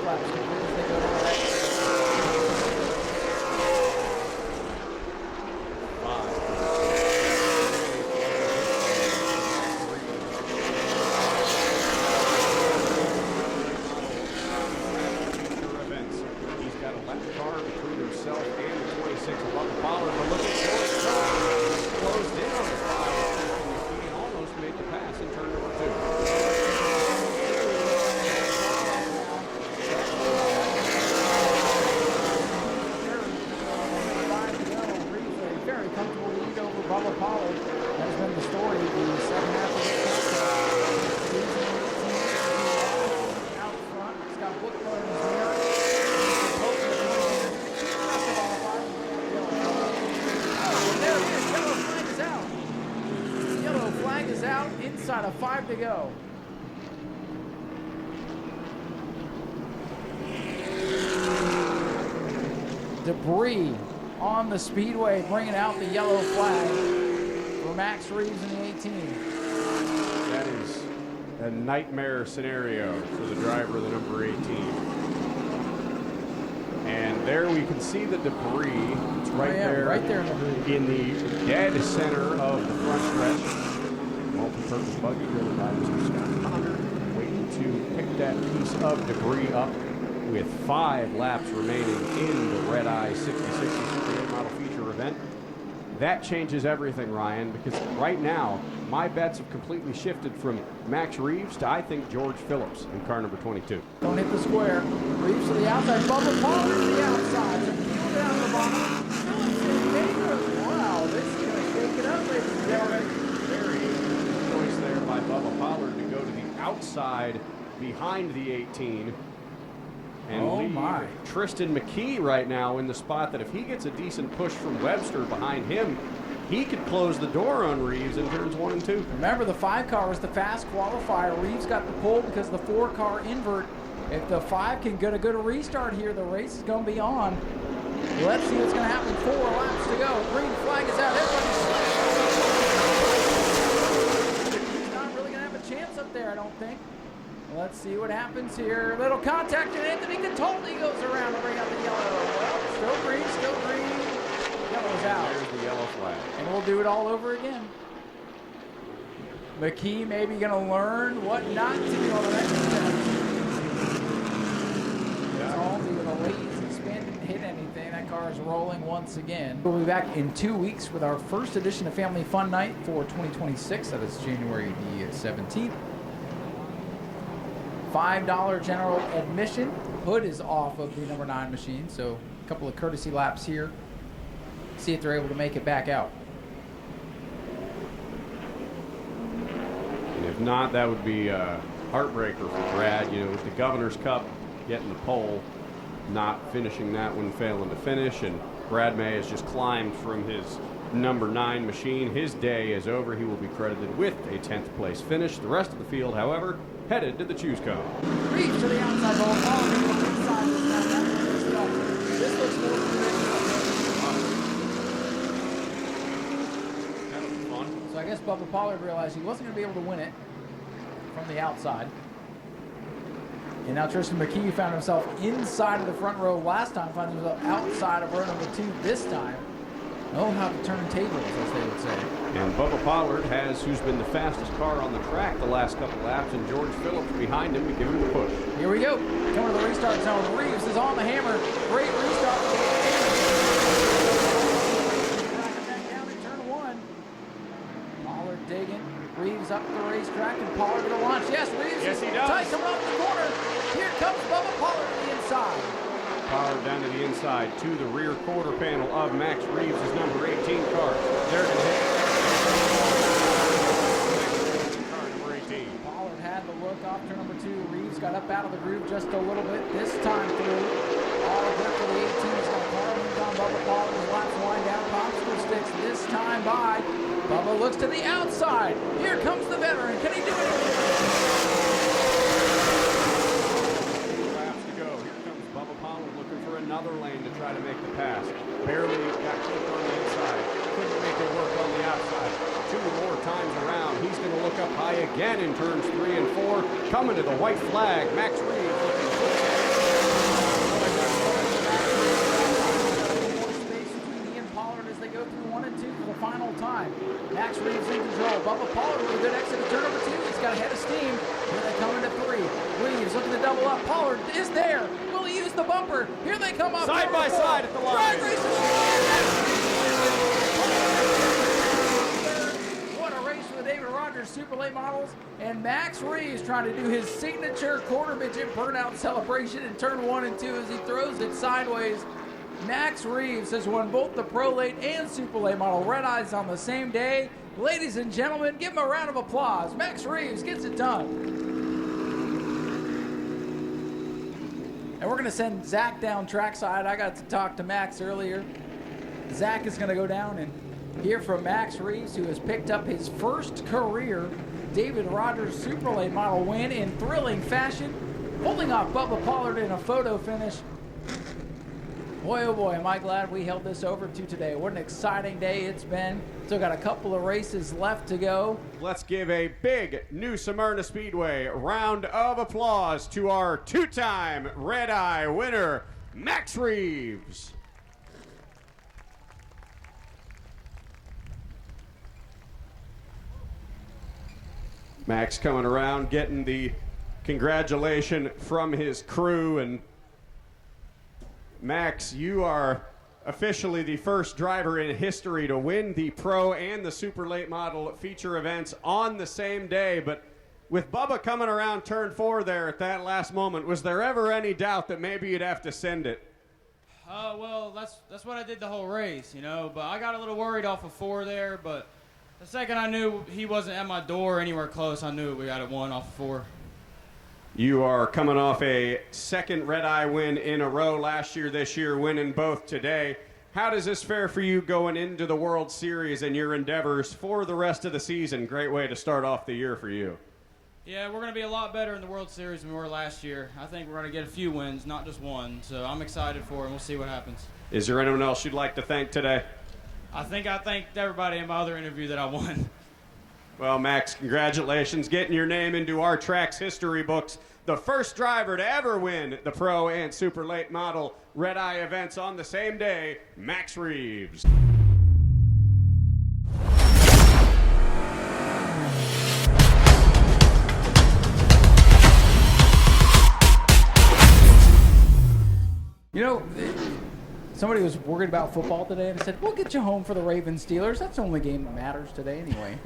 laps complete as they go down that. Inside of 5 to go. Debris on the speedway, bringing out the yellow flag for Max Reeves in the 18. That is a nightmare scenario for the driver of the number 18. And there we can see the debris. It's right there in the dead center of the front stretch. Multi-purpose buggy driven by Mr. Scott Connor, waiting to pick that piece of debris up with 5 laps remaining in the Red Eye 6060 Super 8 model feature event. That changes everything, Ryan, because right now my bets have completely shifted from Max Reeves to, I think, George Phillips in car number 22. Don't hit the square. Reeves to the outside. Bubba Pollard to the outside. So peel down the bottom. Phillips in dangerous. Wow, this is going to shake it up, ladies and gentlemen. There by Bubba Pollard to go to the outside behind the 18 and leave Tristan McKee right now in the spot that if he gets a decent push from Webster behind him, he could close the door on Reeves in turns 1 and 2. Remember, the 5 car was the fast qualifier. Reeves got the pole because of the 4 car invert. If the 5 can get a good restart here, the race is going to be on. Let's see what's going to happen. 4 laps to go. Green flag is out. Everybody's chance up there, I don't think. Let's see what happens here. Little contact, and Anthony Catoldi goes around to bring out the yellow. Well, still green, still green. Yellow's out. There's the yellow flag. And we'll do it all over again. McKee maybe going to learn what not to do on the next step. It's all with a lazy spin, didn't hit anything. That car is rolling once again. We'll be back in 2 weeks with our first edition of Family Fun Night for 2026. That is January the 17th. $5 general admission. Hood is off of the number 9 machine, so a couple of courtesy laps here. See if they're able to make it back out. And if not, that would be a heartbreaker for Brad. You know, with the Governor's Cup getting the pole, not finishing that one, failing to finish, and Brad May has just climbed from his number 9 machine. His day is over. He will be credited with a 10th place finish. The rest of the field, however, headed to the choose cone. Reeves to the outside ball. This looks more fun. So I guess Bubba Pollard realized he wasn't going to be able to win it from the outside. And now Tristan McKee found himself inside of the front row last time, finds himself outside of row number 2 this time. Know how to turn tables, as they would say. And Bubba Pollard has who's been the fastest car on the track the last couple laps, and George Phillips behind him to give him the push. Here we go. Coming to the restart zone. Reeves is on the hammer. Great restart. Back down in turn 1. Pollard digging. Reeves up the racetrack, and Pollard going to launch. Yes, Reeves. Yes, he does. Tight coming off the corner. Here comes Bubba Pollard to the inside. Pollard down to the inside to the rear quarter panel of Max Reeves' number 18 car. They're going to hit car number 18. Pollard had the look off turn number 2. Reeves got up out of the groove just a little bit this time through. All good for the 18. It's going to car down Bubba Pollard. His laps wind down. Popsicle sticks this time by. Bubba looks to the outside. Here comes the veteran. Can he do it? Another lane to try to make the pass. Barely got clipped on the inside. Couldn't make it work on the outside. 2 more times around. He's going to look up high again in turns 3 and 4. Coming to the white flag. Max Reeves looking good. up. Pollard is there. Will he use the bumper? Here they come up. Side by side at the line. Drag racing. What a race for the David Rogers Super Late Models. And Max Reeves trying to do his signature quarter midget burnout celebration in turn 1 and 2 as he throws it sideways. Max Reeves has won both the Pro Late and Super Late Model Red Eyes on the same day. Ladies and gentlemen, give him a round of applause. Max Reeves gets it done. And we're going to send Zach down trackside. I got to talk to Max earlier. Zach is going to go down and hear from Max Reeves, who has picked up his first career David Rogers Super Late Model win in thrilling fashion, holding off Bubba Pollard in a photo finish. Boy, oh boy, am I glad we held this over to today. What an exciting day it's been. Still got a couple of races left to go. Let's give a big New Smyrna Speedway round of applause to our two-time Red Eye winner, Max Reeves. Max coming around, getting the congratulation from his crew. And Max, you are officially the first driver in history to win the Pro and the Super Late Model feature events on the same day. But with Bubba coming around turn 4 there at that last moment, was there ever any doubt that maybe you'd have to send it? Well, that's what I did the whole race, you know. But I got a little worried off of 4 there. But the second I knew he wasn't at my door anywhere close, I knew we got it 1 off of 4. You are coming off a second Red Eye win in a row last year, this year, winning both today. How does this fare for you going into the World Series and your endeavors for the rest of the season? Great way to start off the year for you. Yeah, we're going to be a lot better in the World Series than we were last year. I think we're going to get a few wins, not just one. So I'm excited for it, and we'll see what happens. Is there anyone else you'd like to thank today? I think I thanked everybody in my other interview that I won. Well, Max, congratulations. Getting your name into our track's history books. The first driver to ever win the Pro and Super Late Model Red Eye events on the same day, Max Reeves. You know, somebody was worried about football today and said, we'll get you home for the Ravens Steelers. That's the only game that matters today anyway.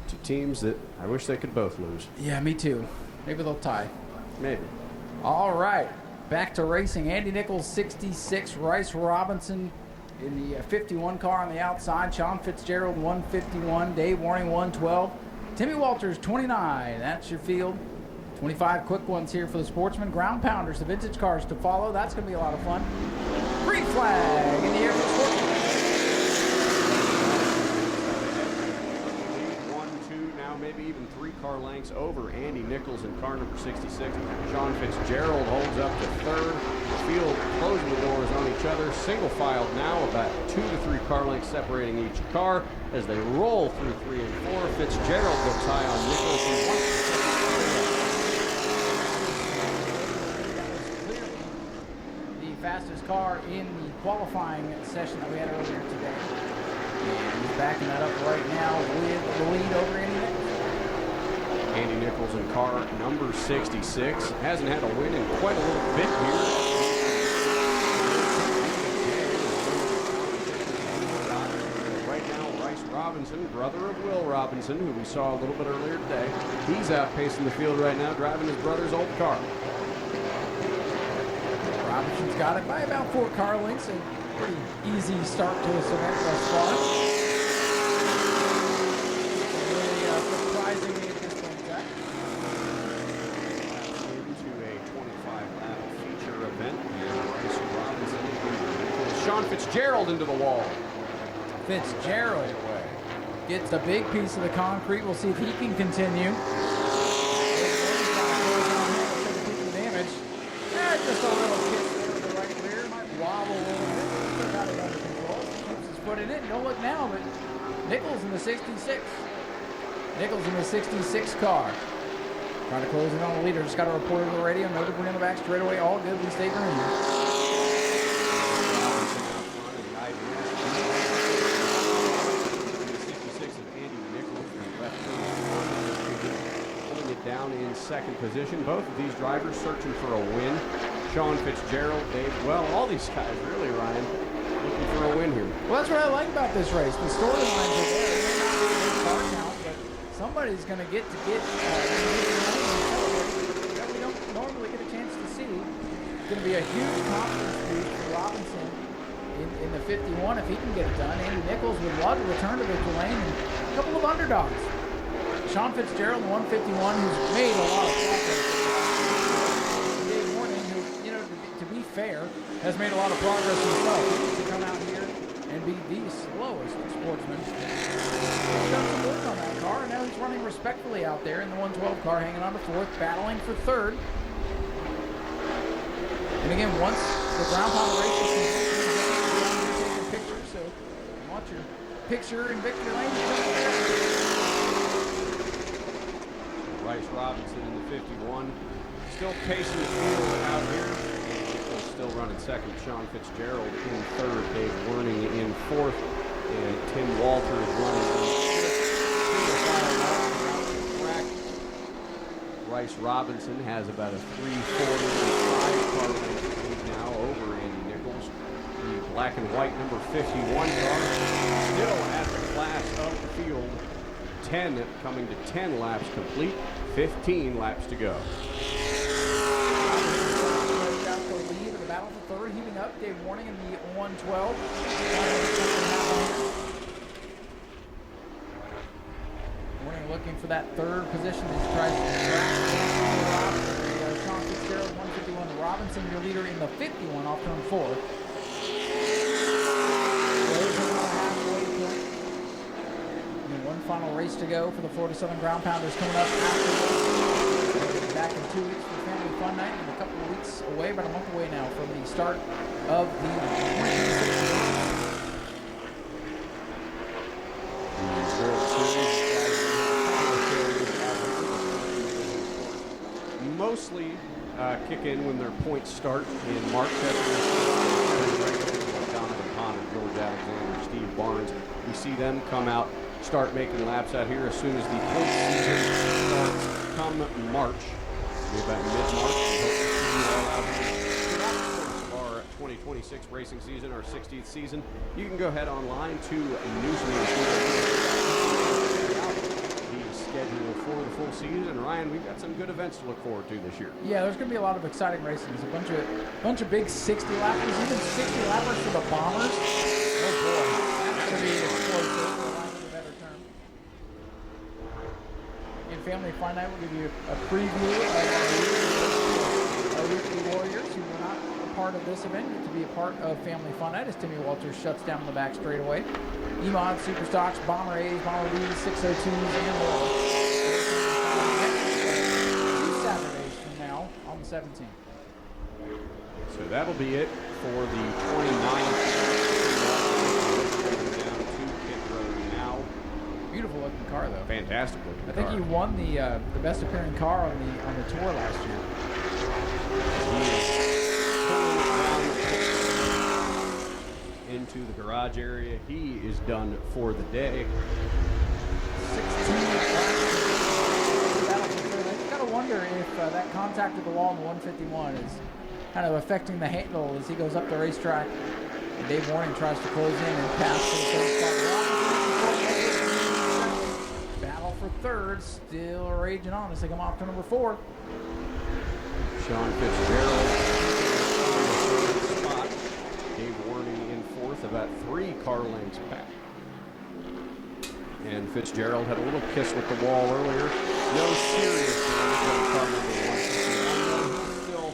Two teams that I wish they could both lose. Yeah, me too. Maybe they'll tie. Maybe. All right, back to racing. Andy Nichols, 66. Rice Robinson in the 51 car on the outside. Sean Fitzgerald, 151. Dave Warning, 112. Timmy Walters, 29. That's your field. 25 quick ones here for the Sportsman. Ground Pounders, the vintage cars to follow. That's going to be a lot of fun. Green flag in the air for the Sportsman. 1, 2, now maybe even 3 car lengths over Andy Nichols in car number 66. Sean Fitzgerald holds up to third. The field closing the doors on each other. Single filed now, about 2 to 3 car lengths separating each car as they roll through 3 and 4. Fitzgerald looks high on Nichols. Fastest car in the qualifying session that we had earlier today. And he's backing that up right now with the lead over Andy Nichols. Andy Nichols in car number 66. Hasn't had a win in quite a little bit here. Right now, Rice Robinson, brother of Will Robinson, who we saw a little bit earlier today. He's outpacing the field right now, driving his brother's old car. Robinson's got it by about 4 car lengths. A pretty easy start to this event thus far. Really surprisingly at this point, Jack. Into a 25-lap feature event. And Rice Robinson, Sean Fitzgerald into the wall. Fitzgerald gets a big piece of the concrete. We'll see if he can continue. Damage. Just a little kick there to the right rear. Might wobble a little bit. Still got it under control. Keeps his foot in it. Don't look now, but Nichols in the 66. Nichols in the 66 car. Trying to close in on the leader. Just got a report over the radio. No to bring him back straight away. All good. We stay green. second position. Both of these drivers searching for a win. Sean Fitzgerald, well, all these guys really, Ryan, looking for a win here. Well, that's what I like about this race. The storylines are there. It may not be a big car count, but somebody's going to get that we don't normally get a chance to see. It's going to be a huge confidence boost for Robinson in the 51 if he can get it done. Andy Nichols would love to return to victory lane, and a couple of underdogs. Sean Fitzgerald, the 151, who's made a lot of progress. Dave Warning, who, you know, to be fair, has made a lot of progress himself. He needs to come out here and be the slowest sportsman. He's done some work on that car, and now he's running respectfully out there in the 112 car, hanging on to fourth, battling for third. And again, once the ground pound race is complete, take your picture, so watch your picture in victory lane. Bryce Robinson in the 51, still pacing the field out here. And still running second. Sean Fitzgerald in third. Dave Werning in fourth. And Tim Walters running in fifth. Bryce Robinson has about a 3:45 car length now over Andy Nichols. The black and white number 51 car still at the class of the field. 10 coming to 10 laps complete. 15 laps to go. Down for the lead of the battle for third, heating up. Dave Warning in the 112. Warning looking for that third position as he tries to track Sean Fitzgerald, 151. Robinson, your leader in the 51 off turn 4. One final race to go for the Florida Southern Ground Pounders coming up after back in 2 weeks for Family Fun Night, and a couple of weeks away, about a month away now from the start of the 2016 mostly kick in when their points start in March. Donovan Ponder, George Alexander, Steve Barnes. We see them come out, start making laps out here as soon as the point season starts come March. It'll be about mid-March. We hope to see you all out here. Our 2026 racing season, our 60th season. You can go ahead online to the schedule for the full season. And Ryan, we've got some good events to look forward to this year. Yeah, there's going to be a lot of exciting racing. There's a bunch of big 60 lappers, even 60 lappers for the Bombers. Oh boy, that's going to be explosive, for lack of a better term. In Family Fun Night, we'll give you a preview of our Weekly Warriors who were not a part of this event, get to be a part of Family Fun Night as Timmy Walters shuts down the back straightaway. E-Mod, Super Stocks, Bomber A's, Bomber B's, 602s, and more. 2 Saturdays from now on the 17th. So that'll be it for the 29th. Down to pit road now. Beautiful looking car, though. Fantastic looking I think car. he won the best appearing car on the tour last year. Into the garage area. He is done for the day. 16. I gotta wonder if that contact with the wall in the 151 is kind of affecting the handle as he goes up the racetrack. And Dave Warning tries to close in and pass to the third spot. Battle for third, still raging on as they come off to number 4. Sean Fitzgerald spot. Dave Warning in fourth, about 3 car lengths back. And Fitzgerald had a little kiss with the wall earlier. No serious damage. Still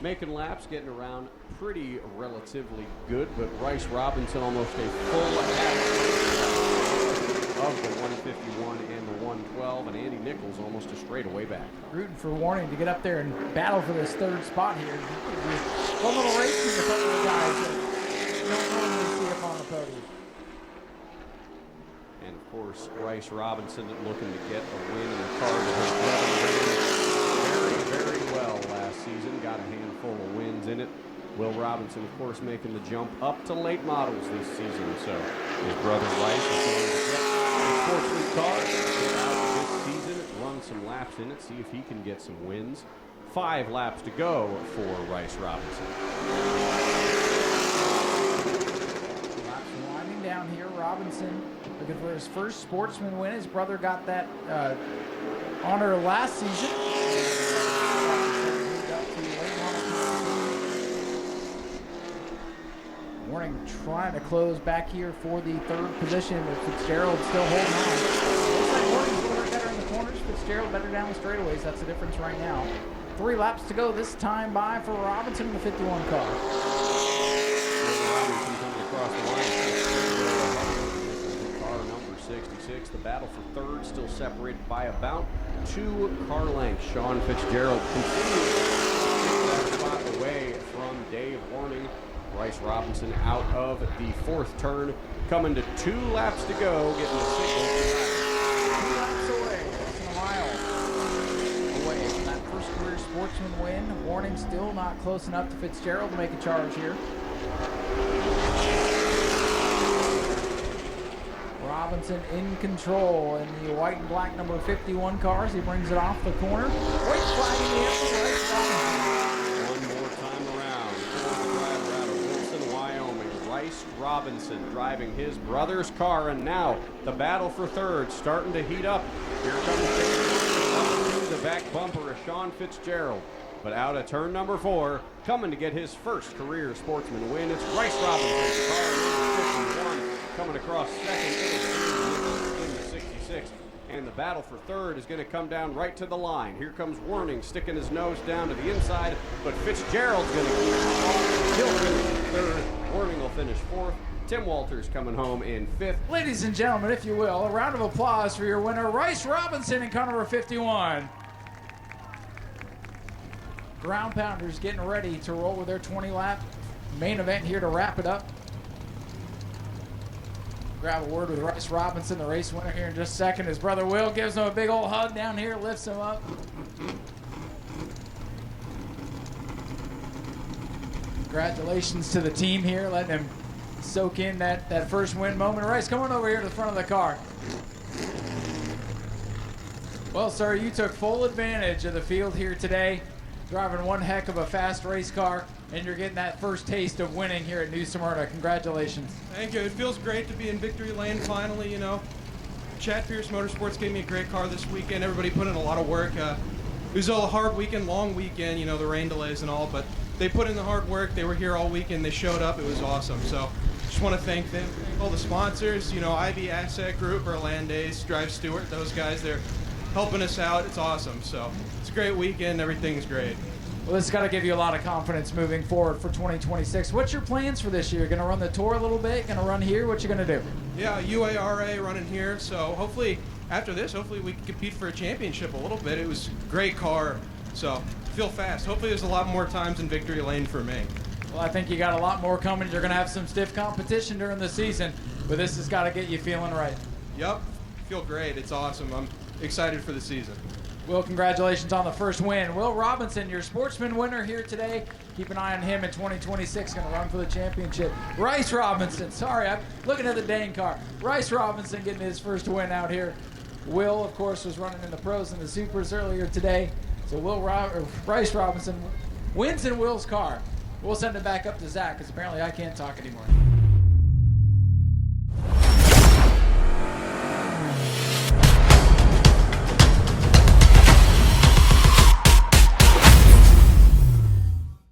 making laps, getting around pretty relatively good, but Bryce Robinson almost a full half of the 151 and the 112, and Andy Nichols almost a straightaway back. Rooting for Warning to get up there and battle for this third spot here. One little race with a couple of guys that you don't normally see up on the podium. And of course, Bryce Robinson looking to get a win in the car that has run very, very well last season. Got a handful of wins in it. Will Robinson, of course, making the jump up to late models this season. So his brother Bryce is going to get the Sportsman car. Get out this season, run some laps in it, see if he can get some wins. 5 laps to go for Rice Robinson. Laps winding down here. Robinson looking for his first Sportsman win. His brother got that honor last season. Warning trying to close back here for the 3rd position, but Fitzgerald still holding on. Looks like Warning's a little bit better in the corners. Fitzgerald better down the straightaways. That's the difference right now. 3 laps to go this time by for Robinson in the 51 car. Robinson coming across the line. Car number 66. The battle for 3rd still separated by about 2 car lengths. Sean Fitzgerald continues to take that spot away from Dave Warning. Rice Robinson out of the 4th turn, coming to 2 laps to go, getting the signal. 2 laps away, less than a mile away from that first career Sportsman win. Warning still not close enough to Fitzgerald to make a charge here. Robinson in control in the white and black number 51 cars. He brings it off the corner. White flag in the air for Rice Robinson. Rice Robinson driving his brother's car, and now the battle for 3rd starting to heat up. Here comes the back bumper of Sean Fitzgerald, but out of turn number 4, coming to get his first career Sportsman win. It's Rice Robinson, car number 51, coming across 2nd in the 66. And the battle for 3rd is going to come down right to the line. Here comes Warning, sticking his nose down to the inside, but Fitzgerald's going to keep it. He'll finish 3rd. Warning will finish 4th. Tim Walters coming home in 5th. Ladies and gentlemen, if you will, a round of applause for your winner, Rice Robinson in car number 51. Ground Pounders getting ready to roll with their 20-lap main event here to wrap it up. Grab a word with Rice Robinson, the race winner, here in just a second. His brother Will gives him a big old hug down here, lifts him up. Congratulations to the team here, letting him soak in that first win moment. Rice, come on over here to the front of the car. Well, sir, you took full advantage of the field here today, driving one heck of a fast race car, and you're getting that first taste of winning here at New Smyrna. Congratulations. Thank you. It feels great to be in victory lane finally, you know. Chad Pierce Motorsports gave me a great car this weekend. Everybody put in a lot of work. It was a hard weekend, long weekend, you know, the rain delays and all, but they put in the hard work. They were here all weekend. They showed up. It was awesome. So just want to thank them, all the sponsors, you know, Ivy Asset Group, Orlandaise, Drive Stewart, those guys, they're helping us out. It's awesome. So it's a great weekend. Everything's great. Well, this has got to give you a lot of confidence moving forward for 2026. What's your plans for this year? Going to run the tour a little bit? Going to run here? What you going to do? Yeah, UARA running here. So hopefully after this, hopefully we can compete for a championship a little bit. It was a great car. So feel fast. Hopefully there's a lot more times in victory lane for me. Well, I think you got a lot more coming. You're going to have some stiff competition during the season, but this has got to get you feeling right. Yep. Feel great. It's awesome. I'm excited for the season. Will, congratulations on the first win. Will Robinson, your Sportsman winner here today. Keep an eye on him in 2026, going to run for the championship. Rice Robinson, sorry, I'm looking at the Dane car. Rice Robinson getting his first win out here. Will, of course, was running in the pros and the supers earlier today. So Rice Robinson wins in Will's car. We'll send it back up to Zach, because apparently I can't talk anymore.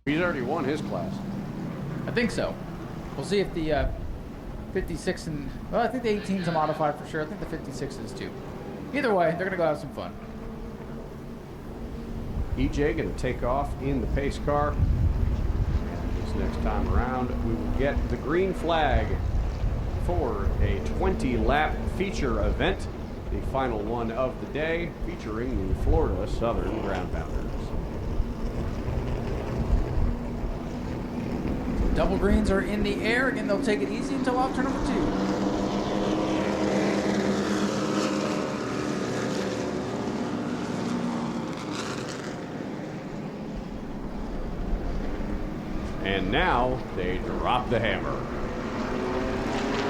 He's already won his class. I think so. We'll see if the 56 and, well, I think the 18's a modified for sure. I think the 56 is too. Either way, they're going to go have some fun. EJ going to take off in the pace car. And this next time around, we will get the green flag for a 20-lap feature event. The final one of the day, featuring the Florida Southern Ground Pounders. Double greens are in the air. Again, they'll take it easy until off turn number 2. And now they drop the hammer.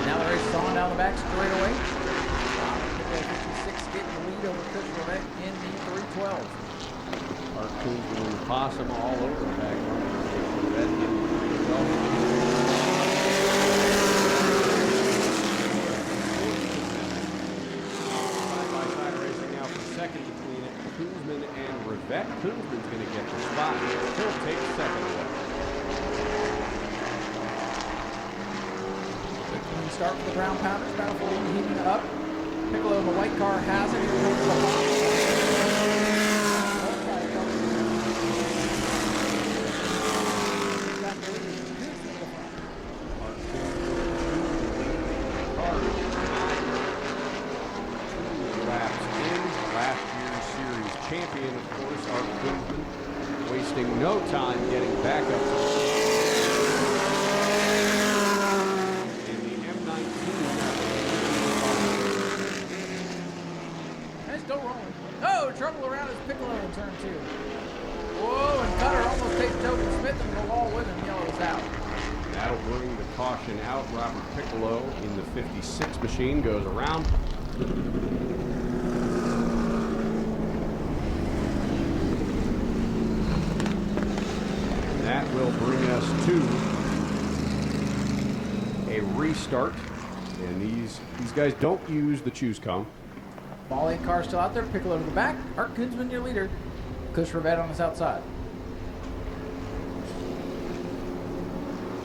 Now the race is on down the back straightaway. 56 getting the lead lead over Chris Rivette in the 312. Art Koonsman and the Possum all over the back line. Rivette in the 312. Side-by-side racing now for second between Koonsman and Rivette. Koonsman's going to get the spot. He'll take second away. Start with the Ground Pounders. Battle for lead heating up. Piccolo in the white car has it. Here comes the Hawk. Laps in. Last year's series champion, of course, Art Koonsman, wasting no time getting back up to still rolling. Oh, trouble around his Piccolo in turn 2. Whoa, and Cutter almost takes Toby Smith and the wall with him. Yellow's out. That'll bring the caution out. Robert Piccolo in the 56 machine goes around. That will bring us to a restart. And these guys don't use the choose cone. Ball 8 car still out there. Piccolo to the back. Art Koonsman, your leader. Chris Rivette on his outside.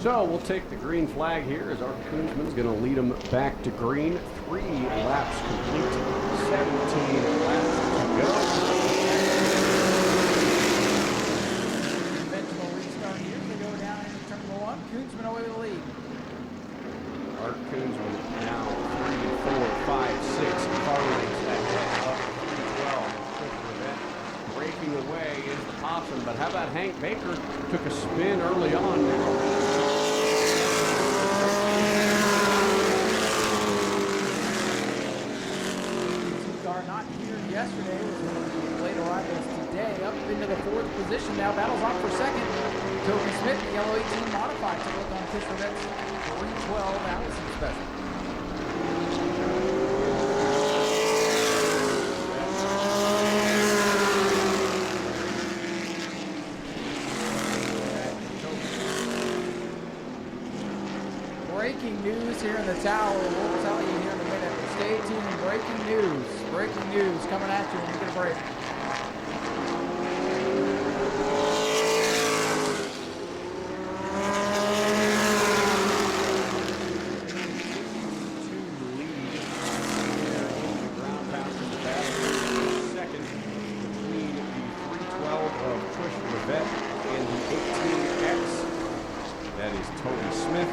So we'll take the green flag here as Art Koonsman's going to lead them back to green. 3 laps complete. 17 laps to go. Conventional restart here. They go down into turn number 1. Koonsman away with the lead. Art Koonsman now 3, 4, 5, 6 car lengths ahead of 312. Chris Rivette breaking away is the Possum, but how about Hank Baker? Took a spin early on now. Car not here yesterday. Was one of the late arrivals today. Up into the 4th position now. Battles on for second. Toby Smith, the yellow 18 modified. Take a look on Chris Rivette's 312 Allison special. Breaking news here in the tower. We'll tell you here in a minute. Stay tuned. Breaking news. Breaking news coming at you when you get a break. Second between the 312 of Chris Rivette and the 18X. That is Toby Smith.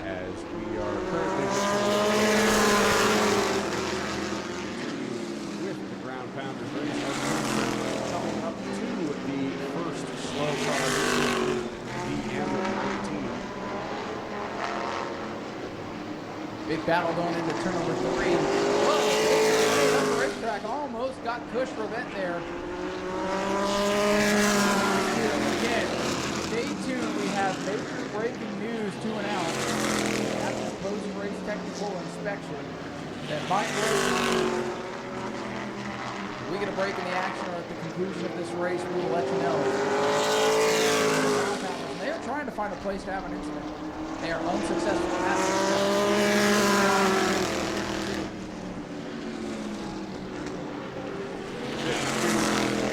As we are currently with the Ground Pounders race, coming up to the first slow car, the M19. Big battle going into turn number 3. Whoa, the racetrack almost got Cush Rivette there. Again, stay tuned. We have major breaking news to announce after the post-race technical inspection that Mike Rose, if we get a break in the action or at the conclusion of this race, we will let you know. They are trying to find a place to have an incident. They are unsuccessful at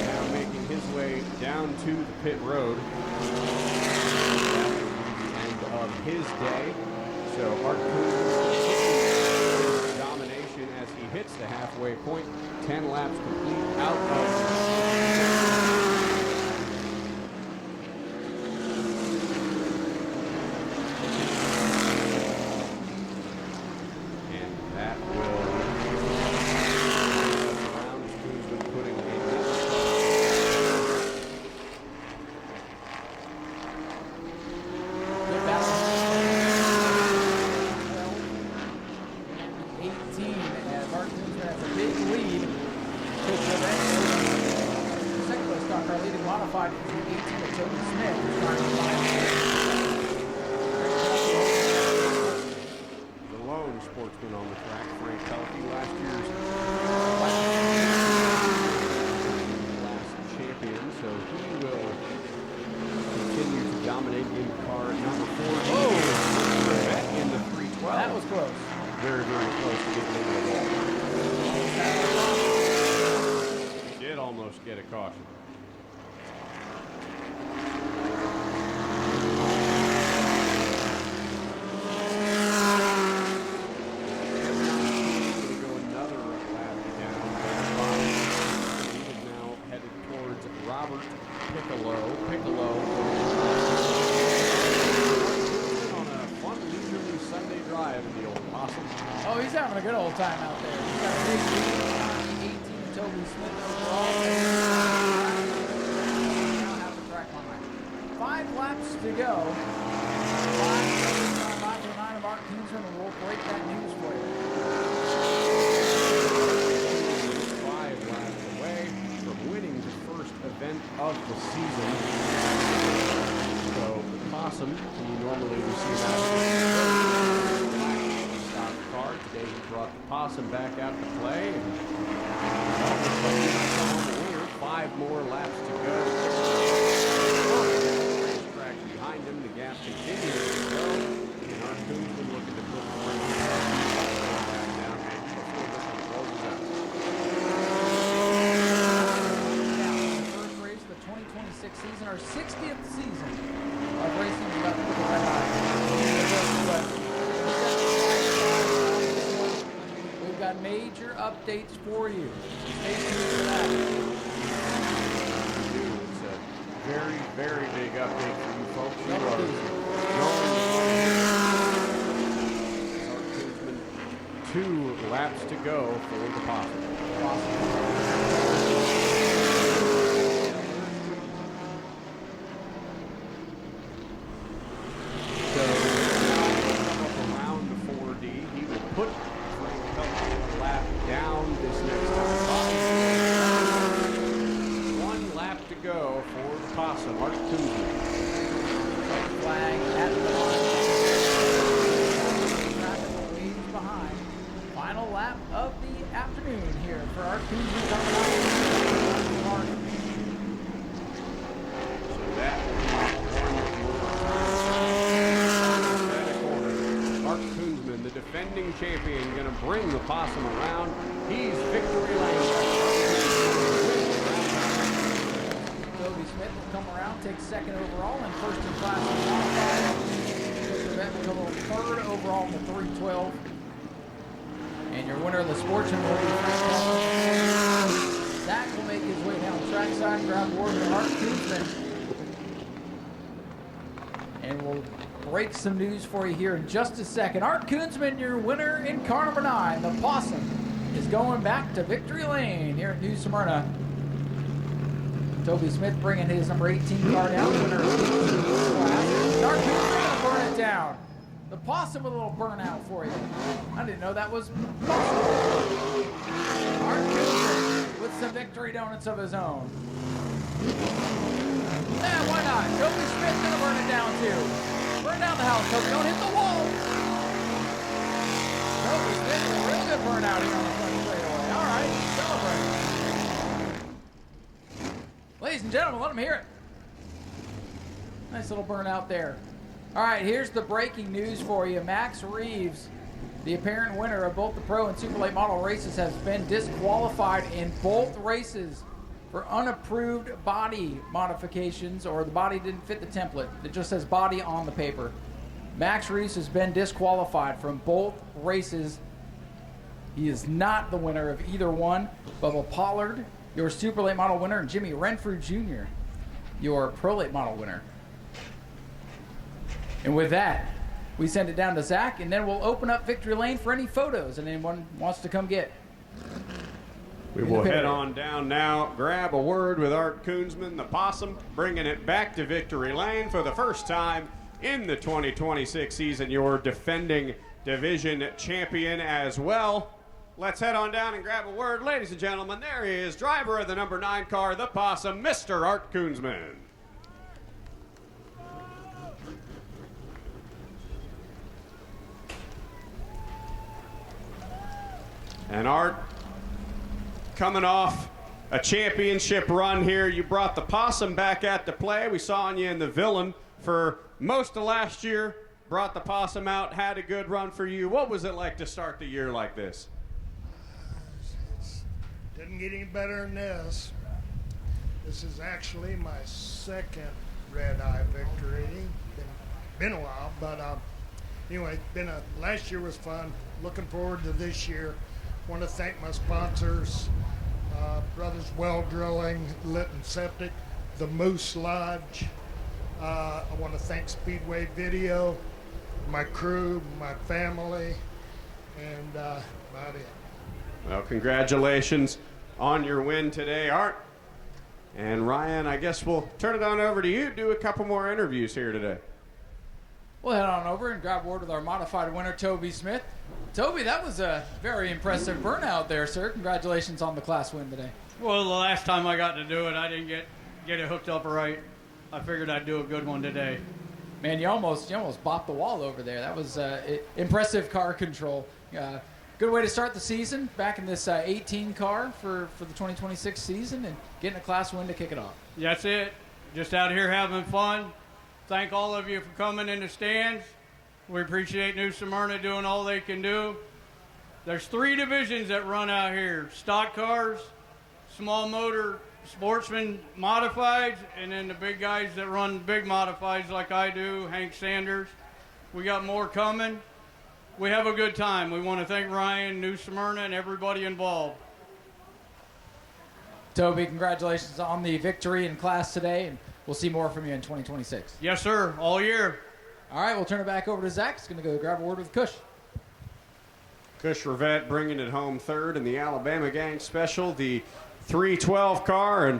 now making his way down to the pit road. That will be the end of his day. So Art Koonsman's domination as he hits the halfway point. 10 laps complete out of Sportsman on the track. Frank Pelkey, last year's last champion, so he will continue to dominate in car number 4. Oh! In the 312. That was close. Very, very close to getting into the wall. He did almost get a caution. Piccolo on a fun leisurely Sunday drive in the old Possum. Oh, he's having a good old time out there. He's got a big lead on 18 Toby Smith overall. Now have the track behind. 5 laps to go. 5:09 of Art Kingsman, and we'll break that news for you. 5 laps away from winning the first event of the season. So the Possum, he normally receives out stock car. Today he brought the Possum back out to play. And winner. 5 more laps to go. Racetrack behind him, the gap continues to go. And our Couture looking to put the back down maybe before this one closes out. First race of the 2026 season, our 60th season of racing the Red Eye. We've got major updates for you. Stay tuned for that. It's a very, very big update for you folks. You are going 2 laps to go for the Possum. So around the 4D, he will put Frank Pelkey a lap down this next time. 1 lap to go for the Possum. Art Couture. Flag at the line. Traffic waves behind. Final lap of the afternoon here for our Couture coming out. So that will be Art Couture, the defending champion, going to bring the Possum around. He's victory lane. Toby Smith will come around, take second overall, and first in class. Mr. will come third overall in the 312. And your winner of the Sportsman will be Frank Pelkey. Zach will make his way down the trackside and grab board with Art Couture. And we'll break some news for you here in just a second. Art Couture, your winner in car number 9. The Possum is going back to victory lane here at New Smyrna. Toby Smith bringing his number 18 car down. Winner of the class. Art Couture going to burn it down. The Possum with a little burnout for you. I didn't know that was possible. Art Couture with some victory donuts of his own. Yeah, why not? Toby Smith gonna burn it down too. Burn down the house, Toby. Don't hit the wall. Toby Smith with a real good burnout here on the front straightaway. All right, celebrate. Ladies and gentlemen, let them hear it. Nice little burnout there. All right, here's the breaking news for you. Max Reeves, the apparent winner of both the Pro and Super Late Model races, has been disqualified in both races for unapproved body modifications, or the body didn't fit the template. It just says body on the paper. Max Reeves has been disqualified from both races. He is not the winner of either one. Bubba Pollard, your Super Late Model winner, and Jimmy Renfrew Jr., your Pro Late Model winner. And with that, we send it down to Zach, and then we'll open up victory lane for any photos and anyone wants to come get. We will head on down now, grab a word with Art Couture, the Possum, bringing it back to victory lane for the first time in the 2026 season, your defending division champion as well. Let's head on down and grab a word. Ladies and gentlemen, there he is, driver of the number 9 car, the Possum, Mr. Art Couture. And Art, coming off a championship run here, you brought the Possum back at the play. We saw you in the Villain for most of last year. Brought the Possum out, had a good run for you. What was it like to start the year like this? Didn't get any better than this. This is actually my second Red Eye victory. Been a while, but anyway, last year was fun. Looking forward to this year. Want to thank my sponsors, Brothers Well Drilling, Lynne Septic, the Moose Lodge. I want to thank Speedway Video, my crew, my family, and about it. Well, congratulations on your win today, Art. And Ryan, I guess we'll turn it on over to you. Do a couple more interviews here today. We'll head on over and grab a word with our modified winner, Toby Smith. Toby, that was a very impressive burnout there, sir. Congratulations on the class win today. Well, the last time I got to do it, I didn't get it hooked up right. I figured I'd do a good one today. Man, you almost bopped the wall over there. That was impressive car control. Good way to start the season, back in this 18 car for the 2026 season, and getting a class win to kick it off. That's it. Just out here having fun. Thank all of you for coming in the stands. We appreciate New Smyrna doing all they can do. There's 3 divisions that run out here: stock cars, small motor, Sportsman modifieds, and then the big guys that run big modifieds like I do, Hank Sanders. We got more coming. We have a good time. We want to thank Ryan, New Smyrna, and everybody involved. Toby, congratulations on the victory in class today, and we'll see more from you in 2026. Yes, sir. All year. All right, we'll turn it back over to Zach. He's going to go grab a word with Cush. Cush Revette bringing it home third in the Alabama Gang Special, the 312 car. And,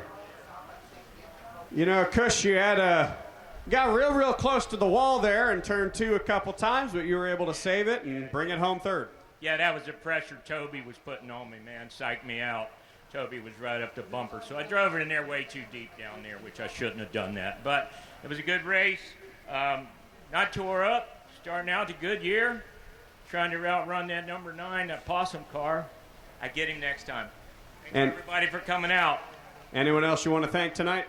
you know, Cush, you got real close to the wall there and turned 2 a couple times, but you were able to save it and bring it home third. Yeah, that was the pressure Toby was putting on me, man. Psyched me out. Toby was right up the bumper. So I drove it in there way too deep down there, which I shouldn't have done that. But it was a good race. Not tore up. Starting out a good year. Trying to outrun that number 9, that Possum car. I get him next time. Thank everybody for coming out. Anyone else you want to thank tonight?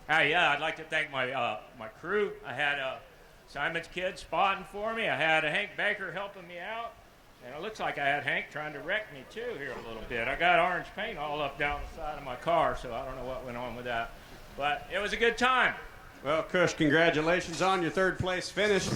Yeah, I'd like to thank my my crew. I had Simon's kid spotting for me. I had Hank Baker helping me out. And it looks like I had Hank trying to wreck me, too, here a little bit. I got orange paint all up down the side of my car, so I don't know what went on with that. But it was a good time. Well, Cush, congratulations on your 3rd place finish.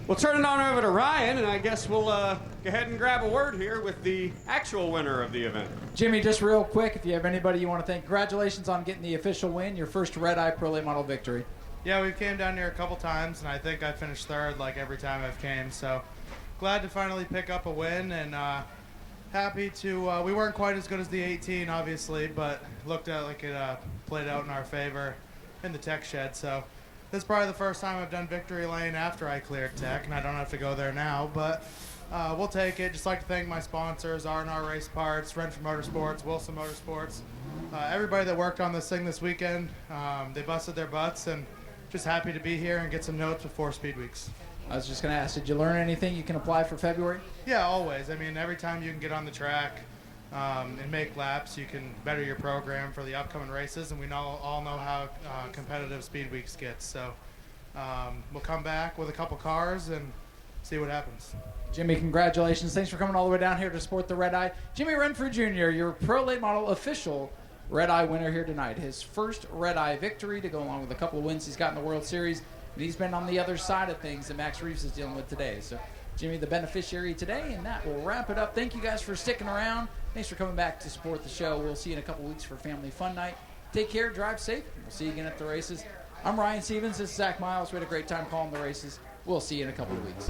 We'll turn it on over to Ryan, and I guess we'll go ahead and grab a word here with the actual winner of the event. Jimmy, just real quick, if you have anybody you want to thank, congratulations on getting the official win, your first Red Eye Pro Late Model victory. Yeah, we came down here a couple times, and I think I finished 3rd like every time I've came, so glad to finally pick up a win, and happy to, we weren't quite as good as the 18, obviously, but looked like it played out in our favor in the tech shed, so this is probably the first time I've done victory lane after I cleared tech, and I don't have to go there now, but we'll take it. Just like to thank my sponsors, R&R Race Parts, Renfrew Motorsports, Wilson Motorsports, everybody that worked on this thing this weekend. They busted their butts, and just happy to be here and get some notes before Speed Weeks. I was just going to ask, did you learn anything you can apply for February? Yeah, always. I mean, every time you can get on the track and make laps, you can better your program for the upcoming races, and we all know how competitive Speed Weeks gets. So we'll come back with a couple cars and see what happens. Jimmy, congratulations. Thanks for coming all the way down here to support the Red Eye. Jimmy Renfrew Jr., your Pro Late Model official Red Eye winner here tonight. His first Red Eye victory to go along with a couple of wins he's got in the World Series. And he's been on the other side of things that Max Reeves is dealing with today. So Jimmy, the beneficiary today, and that will wrap it up. Thank you guys for sticking around. Thanks for coming back to support the show. We'll see you in a couple weeks for Family Fun Night. Take care, drive safe, and we'll see you again at the races. I'm Ryan Stevens. This is Zach Miles. We had a great time calling the races. We'll see you in a couple of weeks.